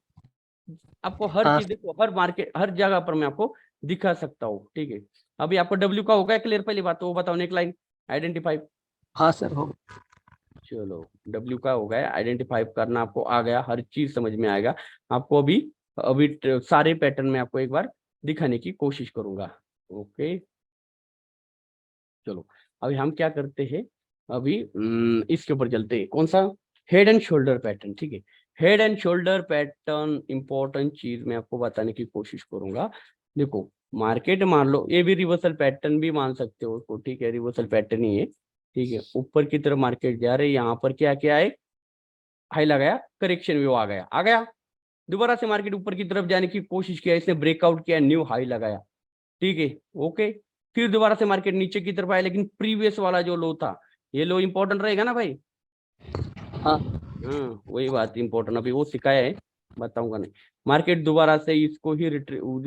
आपको हर हाँ चीज देखो, हर मार्केट हर जगह पर मैं आपको दिखा सकता हूँ, ठीक है। अभी आपको डब्ल्यू का होगा क्लियर, पहली बात तो वो बताओ, नेकलाइन आइडेंटिफाई। हाँ सर हो। चलो डब्ल्यू का हो गया, आइडेंटिफाई करना आपको आ गया, हर चीज समझ में आएगा आपको। अभी अभी सारे पैटर्न में आपको एक बार दिखाने की कोशिश करूंगा। ओके चलो अभी हम क्या करते हैं, अभी इसके ऊपर चलते हैं, कौन सा, हेड एंड शोल्डर पैटर्न। ठीक है, head and shoulder pattern important चीज मैं आपको बताने की कोशिश करूंगा। देखो मार्केट मान लो, ये भी रिवर्सल पैटर्न भी मान सकते हो उसको, ठीक है, रिवर्सल पैटर्न ही है। ठीक है, ऊपर की तरफ मार्केट जा रही है, यहाँ पर क्या क्या है, हाई लगाया, करेक्शन व्यू आ गया, दोबारा से मार्केट ऊपर की तरफ जाने की कोशिश किया, इसने ब्रेकआउट किया, न्यू हाई लगाया। ठीक है, ओके, फिर दोबारा से मार्केट नीचे की तरफ आया, लेकिन प्रीवियस वाला जो लो था, ये लो इंपॉर्टेंट रहेगा ना भाई। हाँ वही बात इंपॉर्टेंट, अभी वो सिखाया है, बताऊंगा नहीं। मार्केट दोबारा से इसको ही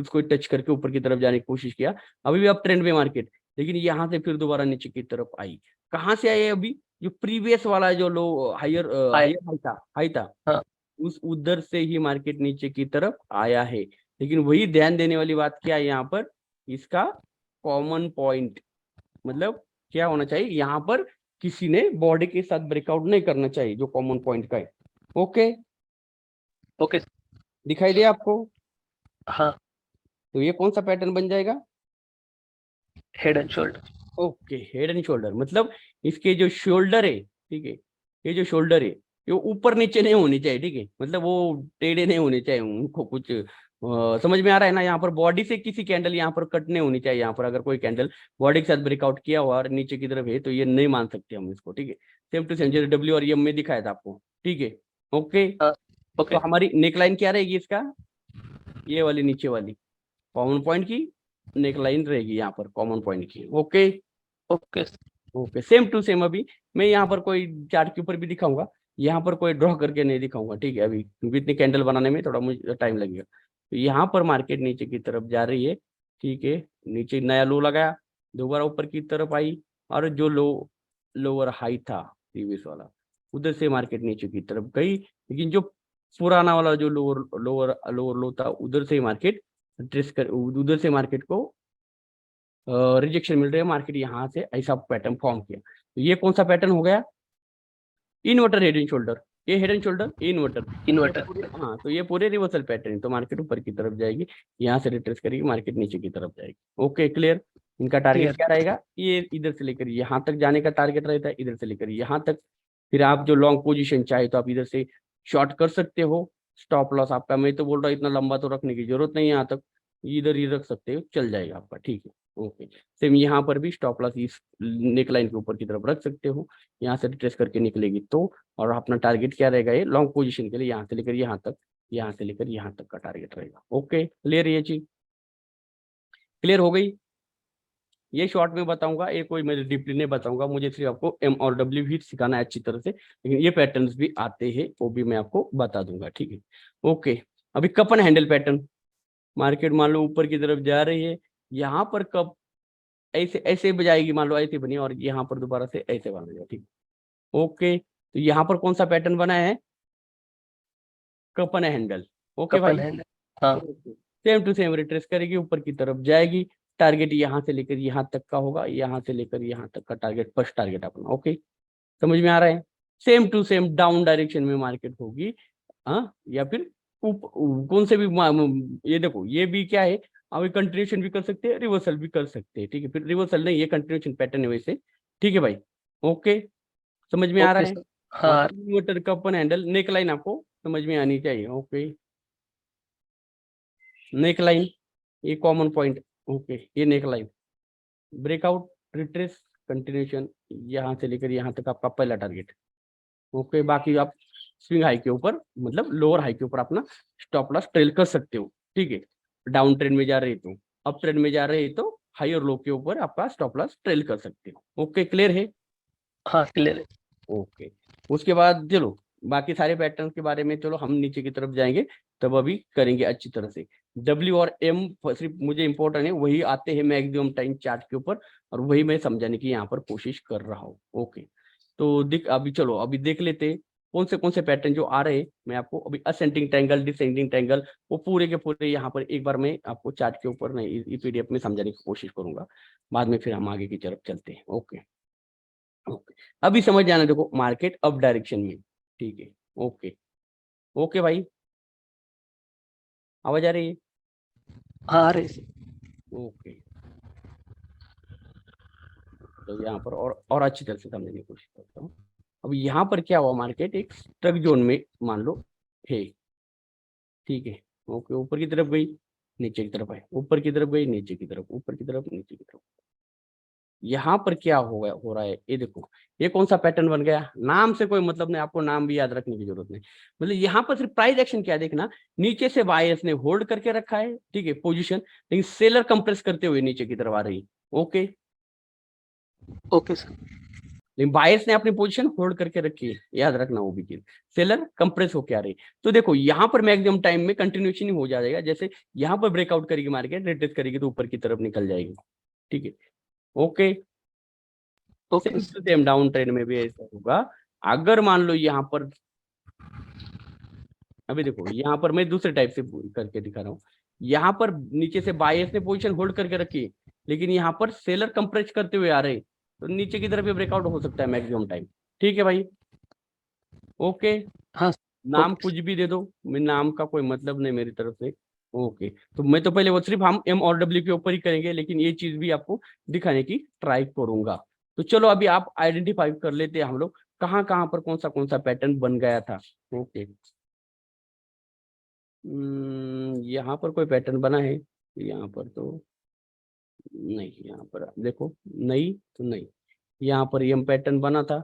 इसको टच करके ऊपर की तरफ जाने की कोशिश किया, अभी भी अप ट्रेंड में मार्केट, लेकिन यहाँ से फिर दोबारा नीचे की तरफ आई। कहाँ से आई है अभी, जो प्रीवियस वाला जो लो हायर आए। हाई था, हाँ उस उधर से ही मार्केट नीचे की तरफ आया है। लेकिन वही ध्यान देने वाली बात क्या है यहाँ पर, इसका कॉमन पॉइंट, मतलब क्या होना चाहिए यहाँ पर, किसी ने बॉडी के साथ ब्रेकआउट नहीं करना चाहिए, जो कॉमन पॉइंट का है। Okay okay. दिखाई दिया आपको, हाँ तो ये कौन सा पैटर्न बन जाएगा, head and shoulder. Okay, head and shoulder, मतलब इसके जो शोल्डर है, ठीक है, ये जो शोल्डर है, ये ऊपर नीचे नहीं होनी चाहिए, ठीक है, मतलब वो टेढ़े नहीं होने चाहिए, उनको कुछ समझ में आ रहा है ना, यहाँ पर बॉडी से किसी कैंडल यहाँ पर कट नहीं होनी चाहिए, यहाँ पर अगर कोई कैंडल बॉडी के साथ ब्रेकआउट किया हुआ और नीचे की तरफ है, तो ये नहीं मान सकते हम इसको। ठीक है, सेम टू सेम जैसे डब्ल्यू और एम में दिखाया था आपको। ठीक है, ओके, हाँ तो ओके। हमारी नेकलाइन क्या रहेगी इसका, ये वाली नीचे वाली कॉमन पॉइंट की नेकलाइन रहेगी यहाँ पर, कॉमन पॉइंट की। Okay okay okay, same to same. अभी मैं यहाँ पर कोई चार्ट के ऊपर भी दिखाऊंगा, यहाँ पर कोई ड्रॉ करके नहीं दिखाऊंगा, ठीक है, अभी क्योंकि इतनी कैंडल बनाने में थोड़ा मुझे टाइम लगेगा। तो यहाँ पर मार्केट नीचे की तरफ जा रही है, ठीक है, नीचे नया लो लगाया, दोबारा ऊपर की तरफ आई, और जो लोअर हाई था प्रीवियस वाला, उधर से मार्केट नीचे की तरफ गई, लेकिन जो पुराना वाला जो लोअर लोअर लोअर लो था, उधर से मार्केट ट्रेस कर, उधर से मार्केट को रिजेक्शन मिल रही है, मार्केट यहाँ से ऐसा पैटर्न फॉर्म किया। तो ये कौन सा पैटर्न हो गया, इन्वर्टर हेड एंड शोल्डर, ये head and shoulder inverter, inverter. हाँ, तो ये पूरे रिवर्सल पैटर्न, तो मार्केट ऊपर की तरफ जाएगी, यहाँ से रिट्रेस करेगी, मार्केट नीचे की तरफ जाएगी। ओके क्लियर, इनका टारगेट क्लियर। क्या रहेगा, ये इधर से लेकर यहाँ तक जाने का टारगेट रहता है, इधर से लेकर यहाँ तक। फिर आप जो लॉन्ग पोजीशन चाहे तो आप इधर से शॉर्ट कर सकते हो, स्टॉप लॉस आपका, मैं तो बोल रहा हूँ इतना लंबा तो रखने की जरूरत नहीं है, यहाँ तक इधर ही रख सकते हो, चल जाएगा आपका। ठीक है, ओके, सेम यहाँ पर भी स्टॉप लॉस इस नेक लाइन के ऊपर की तरफ रख सकते हो, यहाँ से ट्रेस करके निकलेगी तो, और अपना टारगेट क्या रहेगा, ये लॉन्ग पोजीशन के लिए यहाँ से लेकर यहाँ तक, यहाँ से लेकर यहाँ तक का टारगेट रहेगा। ओके क्लियर, ये चीज क्लियर हो गई। ये शॉर्ट में बताऊंगा, ये कोई मैं डीपली नहीं बताऊंगा, मुझे सिर्फ आपको एम और डब्ल्यू ही सिखाना है अच्छी तरह से, लेकिन ये पैटर्न्स भी आते हैं, वो भी मैं आपको बता दूंगा। ठीक है, ओके, अभी cup and handle pattern, market मान लो ऊपर की तरफ जा रही है, यहाँ पर कप ऐसे ऐसे बजाएगी, मान लो ऐसे बनी, और यहाँ पर दोबारा से ऐसे बन जाएगा। ठीक, ओके, तो यहाँ पर कौन सा पैटर्न बना है, कप एंड हैंडल। ओके भाई, कपन हैंड। हाँ सेम टू सेम रिट्रेस करेगी, ऊपर की तरफ जाएगी, टारगेट यहाँ से लेकर यहाँ तक का होगा, यहाँ से लेकर यहाँ तक का टारगेट, फर्स्ट टारगेट अपना। ओके, समझ में आ रहा है, same to same down direction में मार्केट होगी, हाँ, या फिर कौन से भी ये देखो, ये भी क्या है, अभी कंटिन्यूशन भी कर सकते हैं, रिवर्सल भी कर सकते हैं। ठीक है, फिर रिवर्सल नहीं, ये कंटिन्यूशन पैटर्न है वैसे। ठीक है भाई, ओके, समझ में आ रहा ओके है। सर। हाँ, हाँ इन्वर्टर का ओपन हैंडल, नेक लाइन आपको समझ में आनी चाहिए। ओके, नेक लाइन, ये कॉमन पॉइंट। ओके, ये neck line, breakout, retrace, continuation, यहाँ से लेकर यहाँ तक आपका पहला टारगेट। ओके, बाकी आप स्विंग हाई के ऊपर, मतलब लोअर हाई के ऊपर अपना स्टॉप लॉस ट्रेल कर सकते हो। ठीक है, डाउन ट्रेंड में जा रहे तो, अप ट्रेंड में जा रहे तो हाई और लो के ऊपर आपका स्टॉप लॉस ट्रेल कर सकते हो। ओके क्लियर है, हाँ क्लियर है। ओके, उसके बाद चलो बाकी सारे पैटर्न के बारे में, चलो हम नीचे की तरफ जाएंगे, तब अभी करेंगे अच्छी तरह से। डब्ल्यू और एम सिर्फ मुझे इंपॉर्टेंट है, वही आते हैं मैक्सिमम टाइम चार्ट के ऊपर, और वही मैं समझाने की यहाँ पर कोशिश कर रहा हूँ। ओके, तो दिख अभी चलो अभी देख लेते, कौन से पैटर्न जो आ रहे हैं मैं आपको अभी असेंडिंग ट्रायंगल, डिसेंडिंग ट्रायंगल, वो पूरे के पूरे यहाँ पर एक बार मैं आपको चार्ट के ऊपर नहीं पीडीएफ में समझाने की कोशिश करूंगा, बाद में फिर हम आगे की तरफ चलते हैं। ओके ओके, अभी समझ जाना, देखो मार्केट अप डायरेक्शन में, ठीक है। ओके ओके भाई, आवाज आ रही है? हाँ आ रहे हैं सर। ओके, तो यहाँ पर और अच्छी तरह से समझने की कोशिश करता हूँ। अब यहाँ पर क्या हुआ, मार्केट एक स्ट्रक जोन में मान लो है, ठीक है। ओके, ऊपर की तरफ गई, नीचे की तरफ है, ऊपर की तरफ गई, नीचे की तरफ, ऊपर की तरफ, नीचे की तरफ। यहाँ पर क्या हो रहा है, ये देखो, ये कौन सा पैटर्न बन गया, नाम से कोई मतलब नहीं, आपको नाम भी याद रखने की जरूरत नहीं। मतलब यहाँ पर सिर्फ प्राइस एक्शन क्या है देखना, नीचे से बायर्स ने होल्ड करके रखा है, ठीक है पोजीशन, लेकिन सेलर कंप्रेस करते हुए नीचे की तरफ आ रही। Okay, okay sir. लेकिन बायर्स ने अपनी पोजीशन होल्ड करके रखी है, याद रखना वो भी चीज, सेलर कंप्रेस होके आ रही। तो देखो यहाँ पर मैक्सिमम टाइम में कंटिन्यूएशन ही हो जाएगा, जैसे यहाँ पर ब्रेकआउट करेगी मार्केट, रिट्रेस करेगी तो ऊपर की तरफ निकल जाएगी, ठीक है। Okay, okay same sir. Two same down trend में भी ऐसा होगा। अगर मान लो यहाँ पर, अभी देखो यहाँ पर मैं दूसरे टाइप से करके दिखा रहा हूँ, यहाँ पर नीचे से बायर्स ने पोजीशन होल्ड करके रखी है, लेकिन यहाँ पर सेलर कंप्रेस करते हुए आ रहे हैं, तो नीचे की तरफ ये ब्रेकआउट हो सकता है मैक्सिमम टाइम, ठीक है भाई। ओके, हाँ नाम ओके कुछ सर। भी दे दो, मैं नाम का कोई मतलब नहीं मेरी तरफ से। ओके, तो मैं तो पहले वो सिर्फ हम एम और डब्ल्यू के ऊपर ही करेंगे, लेकिन ये चीज भी आपको दिखाने की ट्राई करूंगा। तो चलो अभी आप आइडेंटिफाई कर लेते हैं हम लोग कहाँ कहाँ पर कौन सा पैटर्न बन गया था। ओके, यहाँ पर कोई पैटर्न बना है, यहाँ पर तो नहीं, यहाँ पर देखो, नहीं तो नहीं, यहाँ पर एम पैटर्न बना था,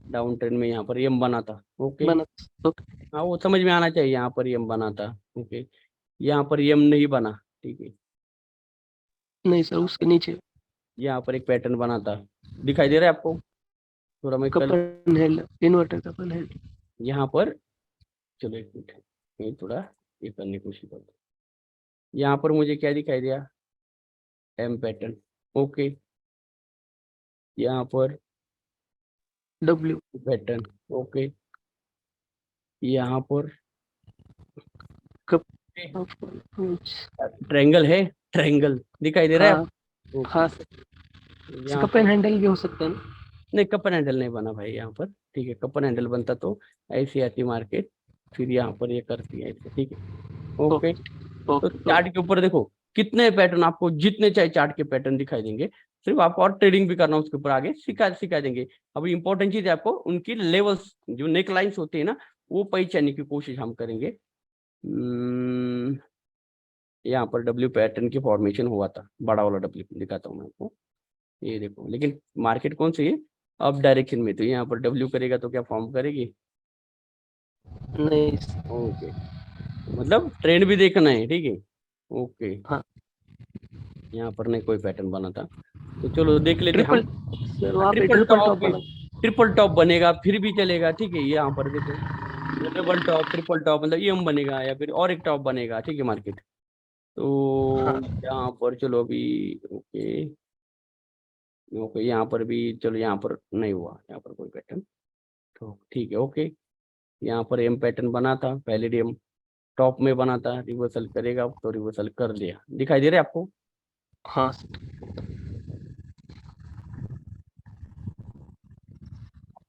डाउन ट्रेंड में यहाँ पर एम बना था। ओके, बना। ओके। हाँ वो समझ में आना चाहिए, यहाँ पर एम बना था। ओके, यहाँ पर एम नहीं बना, ठीक है। नहीं सर, उसके नीचे यहाँ पर एक पैटर्न बना था, दिखाई दे रहा है आपको, थोड़ा मैं कल, कपन हेल, इन्वर्टर कपन हेल। यहाँ पर, चलो एक मिनट, मैं थोड़ा ये करने की कोशिश करता हूँ। यहाँ पर मुझे क्या दिखाई दिया, एम पैटर्न। ओके, यहाँ पर डब्ल्यू। पैटर्न। ओके, यहाँ पर कप। ट्रायंगल है, ट्रायंगल दिखाई दे रहा है हाँ आपको? हाँ ओके, सर। यहाँ कपन पर हैंडल भी हो सकता है ना? नहीं, कपन हैंडल नहीं बना भाई यहाँ पर, ठीक है। कपन हैंडल बनता तो ऐसी आती मार्केट, फिर यहाँ पर ये करती है ऐसे, ठीक है। ओके, ओके तो ओके चार्ट के ऊपर देखो कितने पैटर्न, आपको जितने चाहे चार्ट के पैटर्न दिखाई देंगे, सिर्फ आपको और ट्रेडिंग भी करना उसके ऊपर आगे सिखा देंगे। अब इंपॉर्टेंट चीज है आपको उनकी लेवल्स, जो नेक लाइन्स होती है ना, वो पहचानने की कोशिश हम करेंगे। यहाँ पर डब्ल्यू पैटर्न की फॉर्मेशन हुआ था, बड़ा वाला डब्ल्यू दिखाता हूँ मैं आपको, ये देखो, लेकिन मार्केट कौन सी है, अप डायरेक्शन में, तो यहाँ पर डब्ल्यू करेगा तो क्या फॉर्म करेगी। नहीं सर। ओके, मतलब ट्रेंड भी देखना है, ठीक है। ओके, हाँ। यहाँ पर नहीं कोई पैटर्न बना था, तो चलो देख लेते हम। ट्रिपल सर, वहाँ पे ट्रिपल ट्रिपल टॉप टॉप भी, बना। ट्रिपल टॉप बनेगा फिर भी चलेगा, ठीक है। यहाँ पर देखो, डबल टॉप, ट्रिपल टॉप, मतलब एम बनेगा या फिर और एक टॉप बनेगा, ठीक है मार्केट। तो हाँ यहाँ पर चलो अभी, ओके ओके, यहाँ पर भी चलो, यहाँ पर नहीं हुआ, यहाँ पर कोई पैटर्न, तो ठीक है। ओके, यहाँ पर एम पैटर्न बना था, पहले एम टॉप में बना था, रिवर्सल करेगा तो रिवर्सल कर लिया, दिखाई दे रहा है आपको? हाँ सर।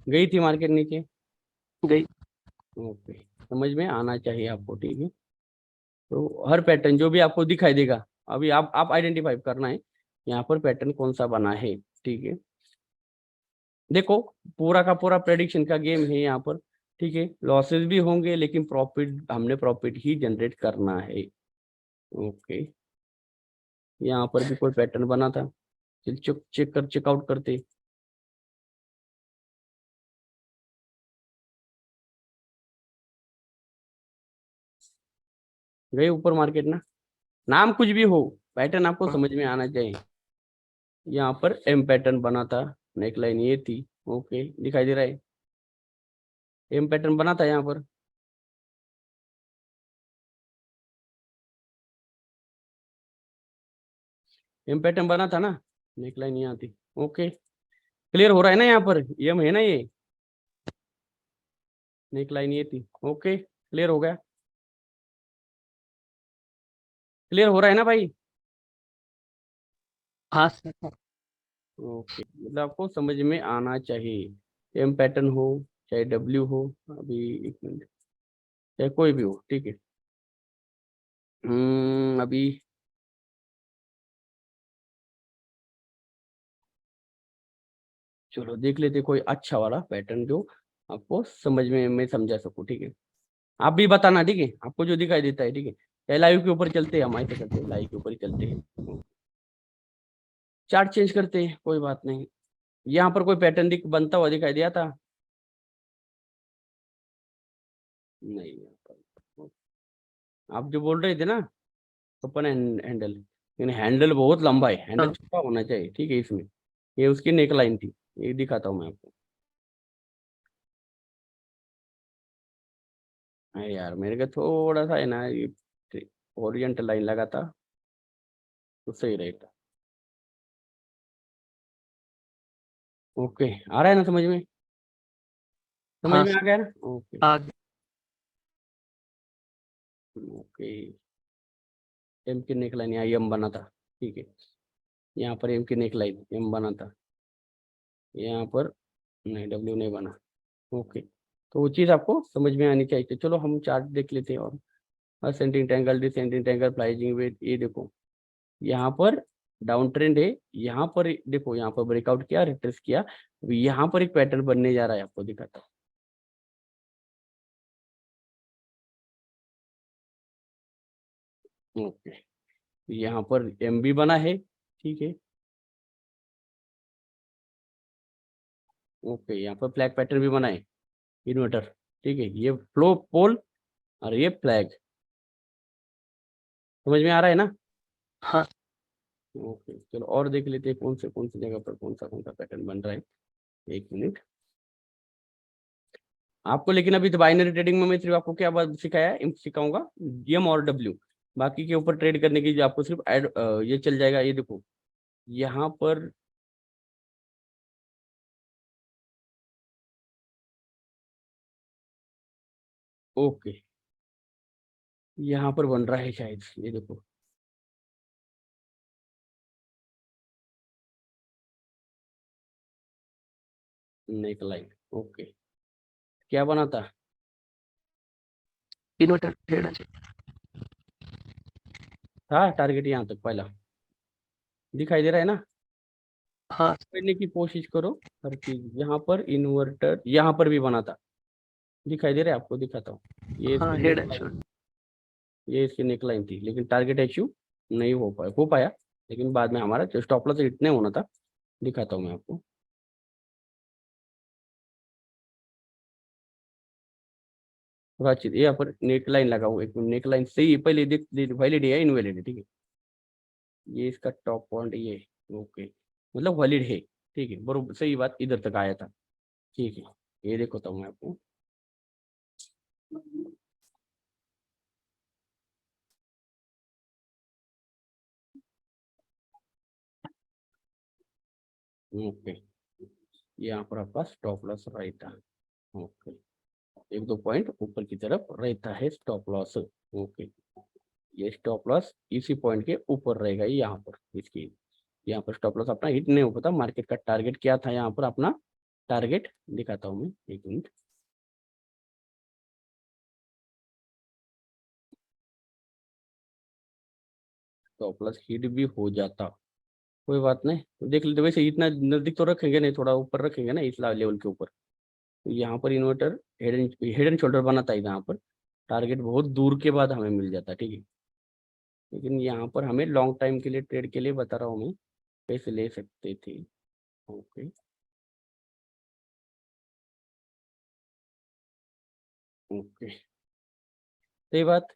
गई थी मार्केट नीचे। गई। ओके, समझ में आना चाहिए आपको, ठीक है। तो हर पैटर्न जो भी आपको दिखाई देगा, अभी आप आइडेंटिफाई करना है यहाँ पर पैटर्न कौन सा बना है, ठीक है। देखो, पूरा का पूरा प्रेडिक्शन का गेम है यहाँ पर, ठीक है। लॉसेस भी होंगे लेकिन प्रॉफिट, हमने प्रॉफिट ही जनरेट करना है। ओके, यहाँ पर भी कोई पैटर्न बना था, चल चेकआउट करते। गए ऊपर मार्केट ना, नाम कुछ भी हो, पैटर्न आपको हाँ समझ में आना चाहिए। यहाँ पर एम पैटर्न बना था, नेक लाइन ये थी। ओके, दिखाई दे रहा है, एम पैटर्न बना था यहाँ पर। एम पैटर्न बना था ना, नेक लाइन यहाँ थी। ओके, क्लियर हो रहा है ना, यहाँ पर एम है ना ये। नेक लाइन ये थी। ओके, क्लियर हो गया? क्लियर हो रहा है ना भाई? हाँ सर। ओके, मतलब आपको समझ में आना चाहिए। एम पैटर्न हो चाहे डब्ल्यू हो, अभी एक मिनट, चाहे कोई भी हो, ठीक है। अभी चलो देख लेते कोई अच्छा वाला पैटर्न जो आपको समझ में मैं समझा सकूं, ठीक है। आप भी बताना, ठीक है, आपको जो दिखाई देता है, ठीक है। चाहे लाइव के ऊपर चलते हैं, हम ऐसे करते हैं, लाइव के ऊपर ही चलते हैं। चार्ट चेंज करते हैं, कोई बात नहीं। यहाँ पर कोई पैटर्न दिख बनता हुआ दिखाई दिया था? नहीं, यहाँ पर आप जो बोल रहे थे ना, ओपन हैंडल, लेकिन हैंडल बहुत लंबा है, हैंडल हाँ छोटा होना चाहिए, ठीक है। इसमें ये उसकी नेक लाइन थी, ये दिखाता हूँ मैं आपको। अरे यार, मेरे को थोड़ा सा है ना, ये ओरिएंटल लाइन लगा था तो सही रहेगा। ओके, आ रहा है ना समझ में? समझ हाँ में आ सर। गया ना? ओके। आगे। ओके, एम की नेक लाइन यहाँ एम बना था, ठीक है। यहाँ पर एम की नेक लाइन एम बना था, यहाँ पर नहीं, डब्ल्यू नहीं बना। ओके, तो वो चीज़ आपको समझ में आनी चाहिए। तो चलो हम चार्ट देख लेते हैं। और असेंडिंग ट्रायंगल, डिसेंडिंग ट्रायंगल, फ्लाइजिंग वेट, ये देखो यहाँ पर डाउन ट्रेंड है। यहाँ पर देखो, यहाँ पर ब्रेकआउट किया, रिट्रेस किया, यहाँ पर एक पैटर्न बनने जा रहा है, आपको दिखाता हूँ। ओके, यहाँ पर एम भी बना है, ठीक है। ओके, यहाँ पर फ्लैग पैटर्न भी बना है, इन्वर्टर, ठीक है। ये फ्लो पोल और ये फ्लैग, समझ में आ रहा है ना? हाँ ओके, चलो और देख लेते हैं कौन सी जगह पर कौन सा पैटर्न बन रहा है। एक मिनट आपको, लेकिन अभी तो बाइनरी ट्रेडिंग में मैं सिर्फ आपको क्या बात सिखाया है, सिखाऊंगा एम और डब्ल्यू। बाकी के ऊपर ट्रेड करने की जो आपको सिर्फ ये चल जाएगा। ये देखो यहाँ पर, ओके, यहाँ पर बन रहा है शायद, ये देखो नेक लाइन। ओके, क्या बना था? इन्वर्टर रहना चाहिए। था टारगेट यहाँ तक पहला, दिखाई दे रहा है ना? हाँ करने की कोशिश करो हर चीज। यहाँ पर इन्वर्टर यहाँ पर भी बना था, दिखाई दे रहा है आपको? दिखाता हूँ, ये हाँ, इसकी head neck and line, shoulder. ये इसकी नेक लाइन थी, लेकिन टारगेट अचीव नहीं हो पाया, लेकिन बाद में हमारा जो स्टॉप लॉस इतने होना था। दिखाता हूँ मैं आपको। थोड़ा चीज यहाँ पर नेक लाइन लगा हुआ है, एक नेक लाइन सही है, पहले वैलिड है, इनवैलिड है, ठीक है। ये इसका टॉप पॉइंट ये, ओके, मतलब वैलिड है, ठीक है, बरोबर सही बात, इधर तक आया था, ठीक है। ये देखो तो मैं आपको, ओके, यहाँ पर आपका स्टॉप लॉस रहता है। ओके, एक दो पॉइंट ऊपर की तरफ रहता है स्टॉप लॉस। ओके, ये स्टॉप लॉस इसी पॉइंट के ऊपर रहेगा, ये यहाँ पर इसकी, यहाँ पर स्टॉप लॉस अपना हिट नहीं हो पाता। मार्केट का टारगेट क्या था यहाँ पर अपना? टारगेट दिखाता हूँ मैं, एक मिनट। स्टॉप लॉस हिट भी हो जाता, कोई बात नहीं, तो देख लेते। वैसे इतना नजदीक तो रखेंगे नहीं, थोड़ा ऊपर रखेंगे ना, इस लेवल के ऊपर। तो यहाँ पर इन्वर्टर हेड एंड शोल्डर बनाता है, यहाँ पर टारगेट बहुत दूर के बाद हमें मिल जाता है, ठीक है। लेकिन यहाँ पर हमें लॉन्ग टाइम के लिए, ट्रेड के लिए बता रहा हूँ मैं, पैसे ले सकते थे। ओके, ओके, सही बात।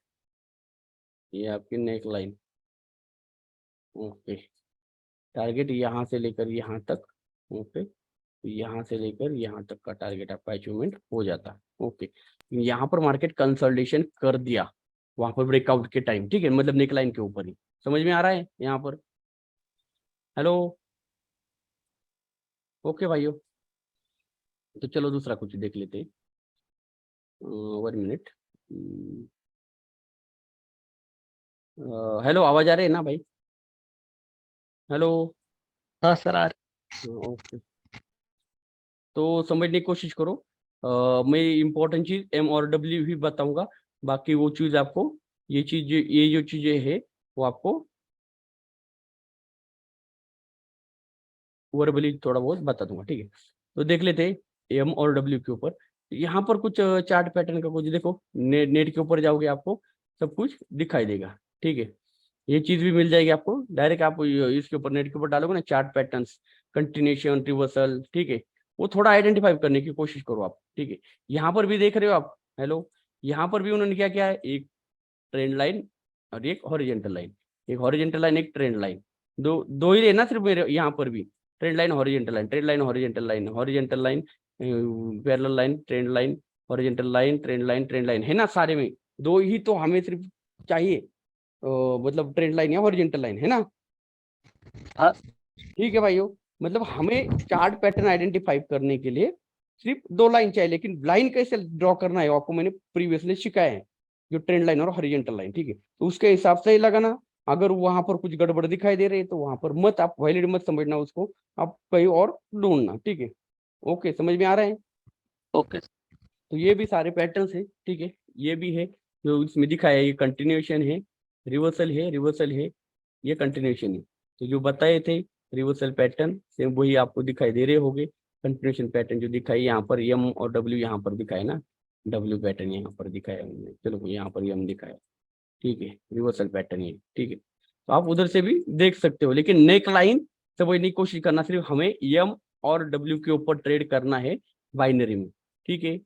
ये आपकी नेक लाइन, ओके, टारगेट यहाँ से लेकर यहाँ तक, ओके, यहाँ से लेकर यहाँ तक का टारगेट आपका अचीवमेंट हो जाता। ओके, यहाँ पर मार्केट कंसल्टेशन कर दिया, वहां पर ब्रेकआउट के टाइम, ठीक है, मतलब नेक लाइन के ऊपर ही। समझ में आ रहा है यहाँ पर? हेलो? ओके भाइयों, तो चलो दूसरा कुछ देख लेते हैं। 1 मिनट। हेलो, आवाज आ रही है ना भाई? हेलो। हाँ सर आ रहे। ओके, तो समझने की कोशिश करो। मैं इम्पोर्टेंट चीज एम और डब्ल्यू भी बताऊंगा, बाकी वो चीज आपको, ये जो चीजें है वो आपको वर्बली थोड़ा बहुत बता दूंगा, ठीक है। तो देख लेते हैं एम और डब्ल्यू के ऊपर। यहाँ पर कुछ चार्ट पैटर्न का कुछ देखो, नेट के ऊपर जाओगे आपको सब कुछ दिखाई देगा, ठीक है। ये चीज भी मिल जाएगी आपको डायरेक्ट, आप इसके ऊपर नेट के ऊपर डालोगे ना चार्ट पैटर्न्स, कंटिन्यूशन, रिवर्सल, ठीक है। वो थोड़ा आइडेंटिफाई करने की कोशिश करो आप, ठीक है। यहाँ पर भी देख रहे हो आप, हेलो, यहाँ पर भी उन्होंने क्या किया है, एक ट्रेंड लाइन और एक हॉरिजेंटल लाइन, एक हॉरिजेंटल लाइन एक ट्रेंड लाइन, दो दो ही रहना सिर्फ मेरे यहाँ पर भी, trend line horizontal line, trend line horizontal line, horizontal line parallel line, trend line, horizontal line, trend line, trend line, है ना। सारे में दो ही तो हमें सिर्फ चाहिए, मतलब ट्रेंड लाइन या हॉरिजेंटल लाइन, है ना। हाँ ठीक है भाइयों, मतलब हमें चार्ट पैटर्न आइडेंटिफाई करने के लिए सिर्फ दो लाइन चाहिए, लेकिन लाइन कैसे ड्रॉ करना है आपको मैंने प्रीवियसली सिखाया है, जो ट्रेंड लाइन और हॉरिजॉन्टल लाइन, ठीक है। तो उसके हिसाब से ही लगाना। अगर वहां पर कुछ गड़बड़ दिखाई दे रही है तो वहां पर मत आप वैलिड मत समझना उसको, आप कहीं और ढूंढना, ठीक है। ओके, समझ में आ रहा है? ओके। तो ये भी सारे पैटर्न्स है, ठीक है। ये भी है जो इसमें दिखाया है, ये कंटिन्यूएशन है, रिवर्सल है, रिवर्सल है, ये कंटिन्यूएशन है। तो जो बताए थे रिवर्सल पैटर्न सेम वही आपको दिखाई दे रहे होंगे। कंटिन्यूएशन पैटर्न जो दिखाई यहाँ पर एम और डब्ल्यू यहाँ पर दिखाए ना, डब्ल्यू पैटर्न यहाँ पर दिखाया उन्होंने, चलो यहाँ पर एम दिखाया, ठीक है। रिवर्सल पैटर्न ये, ठीक है। तो आप उधर से भी देख सकते हो, लेकिन नेक लाइन समझने की कोशिश करना, सिर्फ हमें एम और डब्ल्यू के ऊपर ट्रेड करना है बाइनरी में, ठीक है।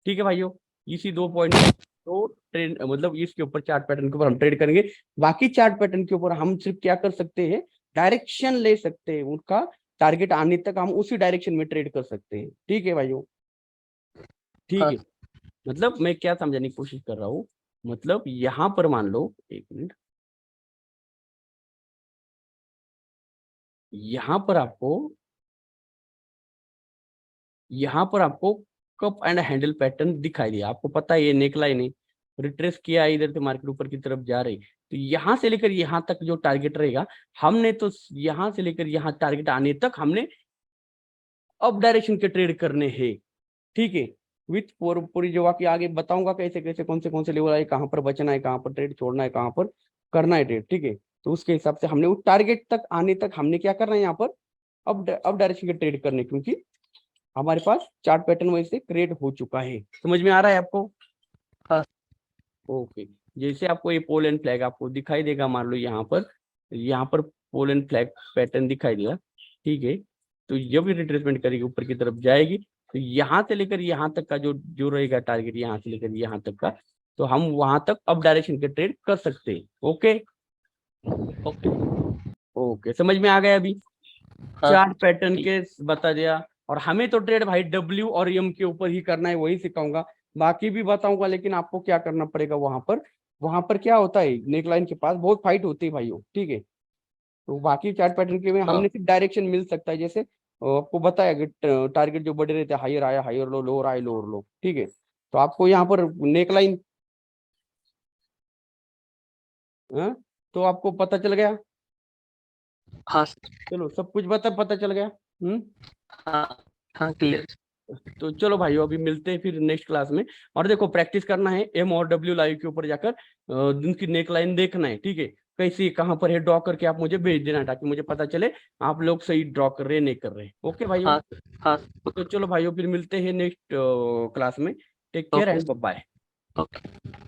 ठीक है भाइयों, इसी दो पॉइंट तो ट्रेड, मतलब इसके ऊपर चार्ट पैटर्न के ऊपर हम ट्रेड करेंगे। बाकी चार्ट पैटर्न के ऊपर हम सिर्फ क्या कर सकते हैं, डायरेक्शन ले सकते हैं, उनका टारगेट आने तक हम उसी डायरेक्शन में ट्रेड कर सकते हैं, ठीक है भाइयों। ठीक हाँ है, मतलब मैं क्या समझाने की कोशिश कर रहा हूँ, मतलब यहां पर मान लो, एक मिनट, यहां पर आपको, यहाँ पर आपको कप एंड हैंडल पैटर्न दिखाई दिया, आपको पता है ये नेकलाइन है, रिट्रेस किया इधर से मार्केट ऊपर की तरफ जा रही, तो यहाँ से लेकर यहाँ तक जो टारगेट रहेगा, हमने तो यहाँ से लेकर यहाँ टारगेट आने तक हमने अप डायरेक्शन के ट्रेड करने हैं, ठीक है। विथ पूरी जो कि आगे बताऊंगा कैसे कैसे कौन से लेवल आए, कहाँ पर बचना है, कहाँ पर ट्रेड छोड़ना है, कहाँ पर करना है ट्रेड, ठीक है। तो उसके हिसाब से हमने उस टारगेट तक आने तक हमने क्या करना है यहाँ पर, अब डायरेक्शन के ट्रेड करने, क्योंकि हमारे पास चार्ट पैटर्न वैसे क्रिएट हो चुका है। समझ में आ रहा है आपको? हाँ ओके, जैसे आपको ये पोल एंड फ्लैग आपको दिखाई देगा, मान लो यहाँ पर पोल एंड फ्लैग पैटर्न दिखाई देगा, ठीक है। तो जब भी रिट्रेसमेंट करेगी ऊपर की तरफ जाएगी, तो यहाँ से लेकर यहाँ तक का जो जो रहेगा टारगेट, यहाँ से लेकर यहाँ तक का, तो हम वहां तक अप डायरेक्शन के ट्रेड कर सकते हैं। Okay okay. ओके, समझ में आ गया अभी? हाँ चार्ट पैटर्न ठीक। के बता दिया, और हमें तो ट्रेड भाई डब्ल्यू और एम के ऊपर ही करना है, वही सिखाऊंगा, बाकी भी बताऊंगा, लेकिन आपको क्या करना पड़ेगा वहां पर क्या होता है, नेकलाइन के पास बहुत फाइट होती है भाइयों, ठीक है। तो बाकी चार्ट पैटर्न के में हाँ हमने सिर्फ डायरेक्शन मिल सकता है, जैसे आपको बताया कि टारगेट जो बड़े रहते हैं, हायर आया हायर लो, लोअर आए लोअर लो, ठीक है। तो आपको यहाँ पर नेकलाइन, तो आपको पता चल गया, हाँ चलो सब कुछ पता चल गया। हाँ हाँ क्लियर। तो चलो भाइयों, अभी मिलते हैं फिर नेक्स्ट क्लास में। और देखो, प्रैक्टिस करना है एम और डब्ल्यू लाइव के ऊपर जाकर, उनकी नेक लाइन देखना है, ठीक है। कैसी कहाँ पर है ड्रॉ करके आप मुझे भेज देना, ताकि मुझे पता चले आप लोग सही ड्रॉ कर रहे हैं नहीं कर रहे। ओके भाइयों, हाँ हाँ तो चलो भाइयों, फिर मिलते हैं नेक्स्ट क्लास में। Take care okay and bye. Okay.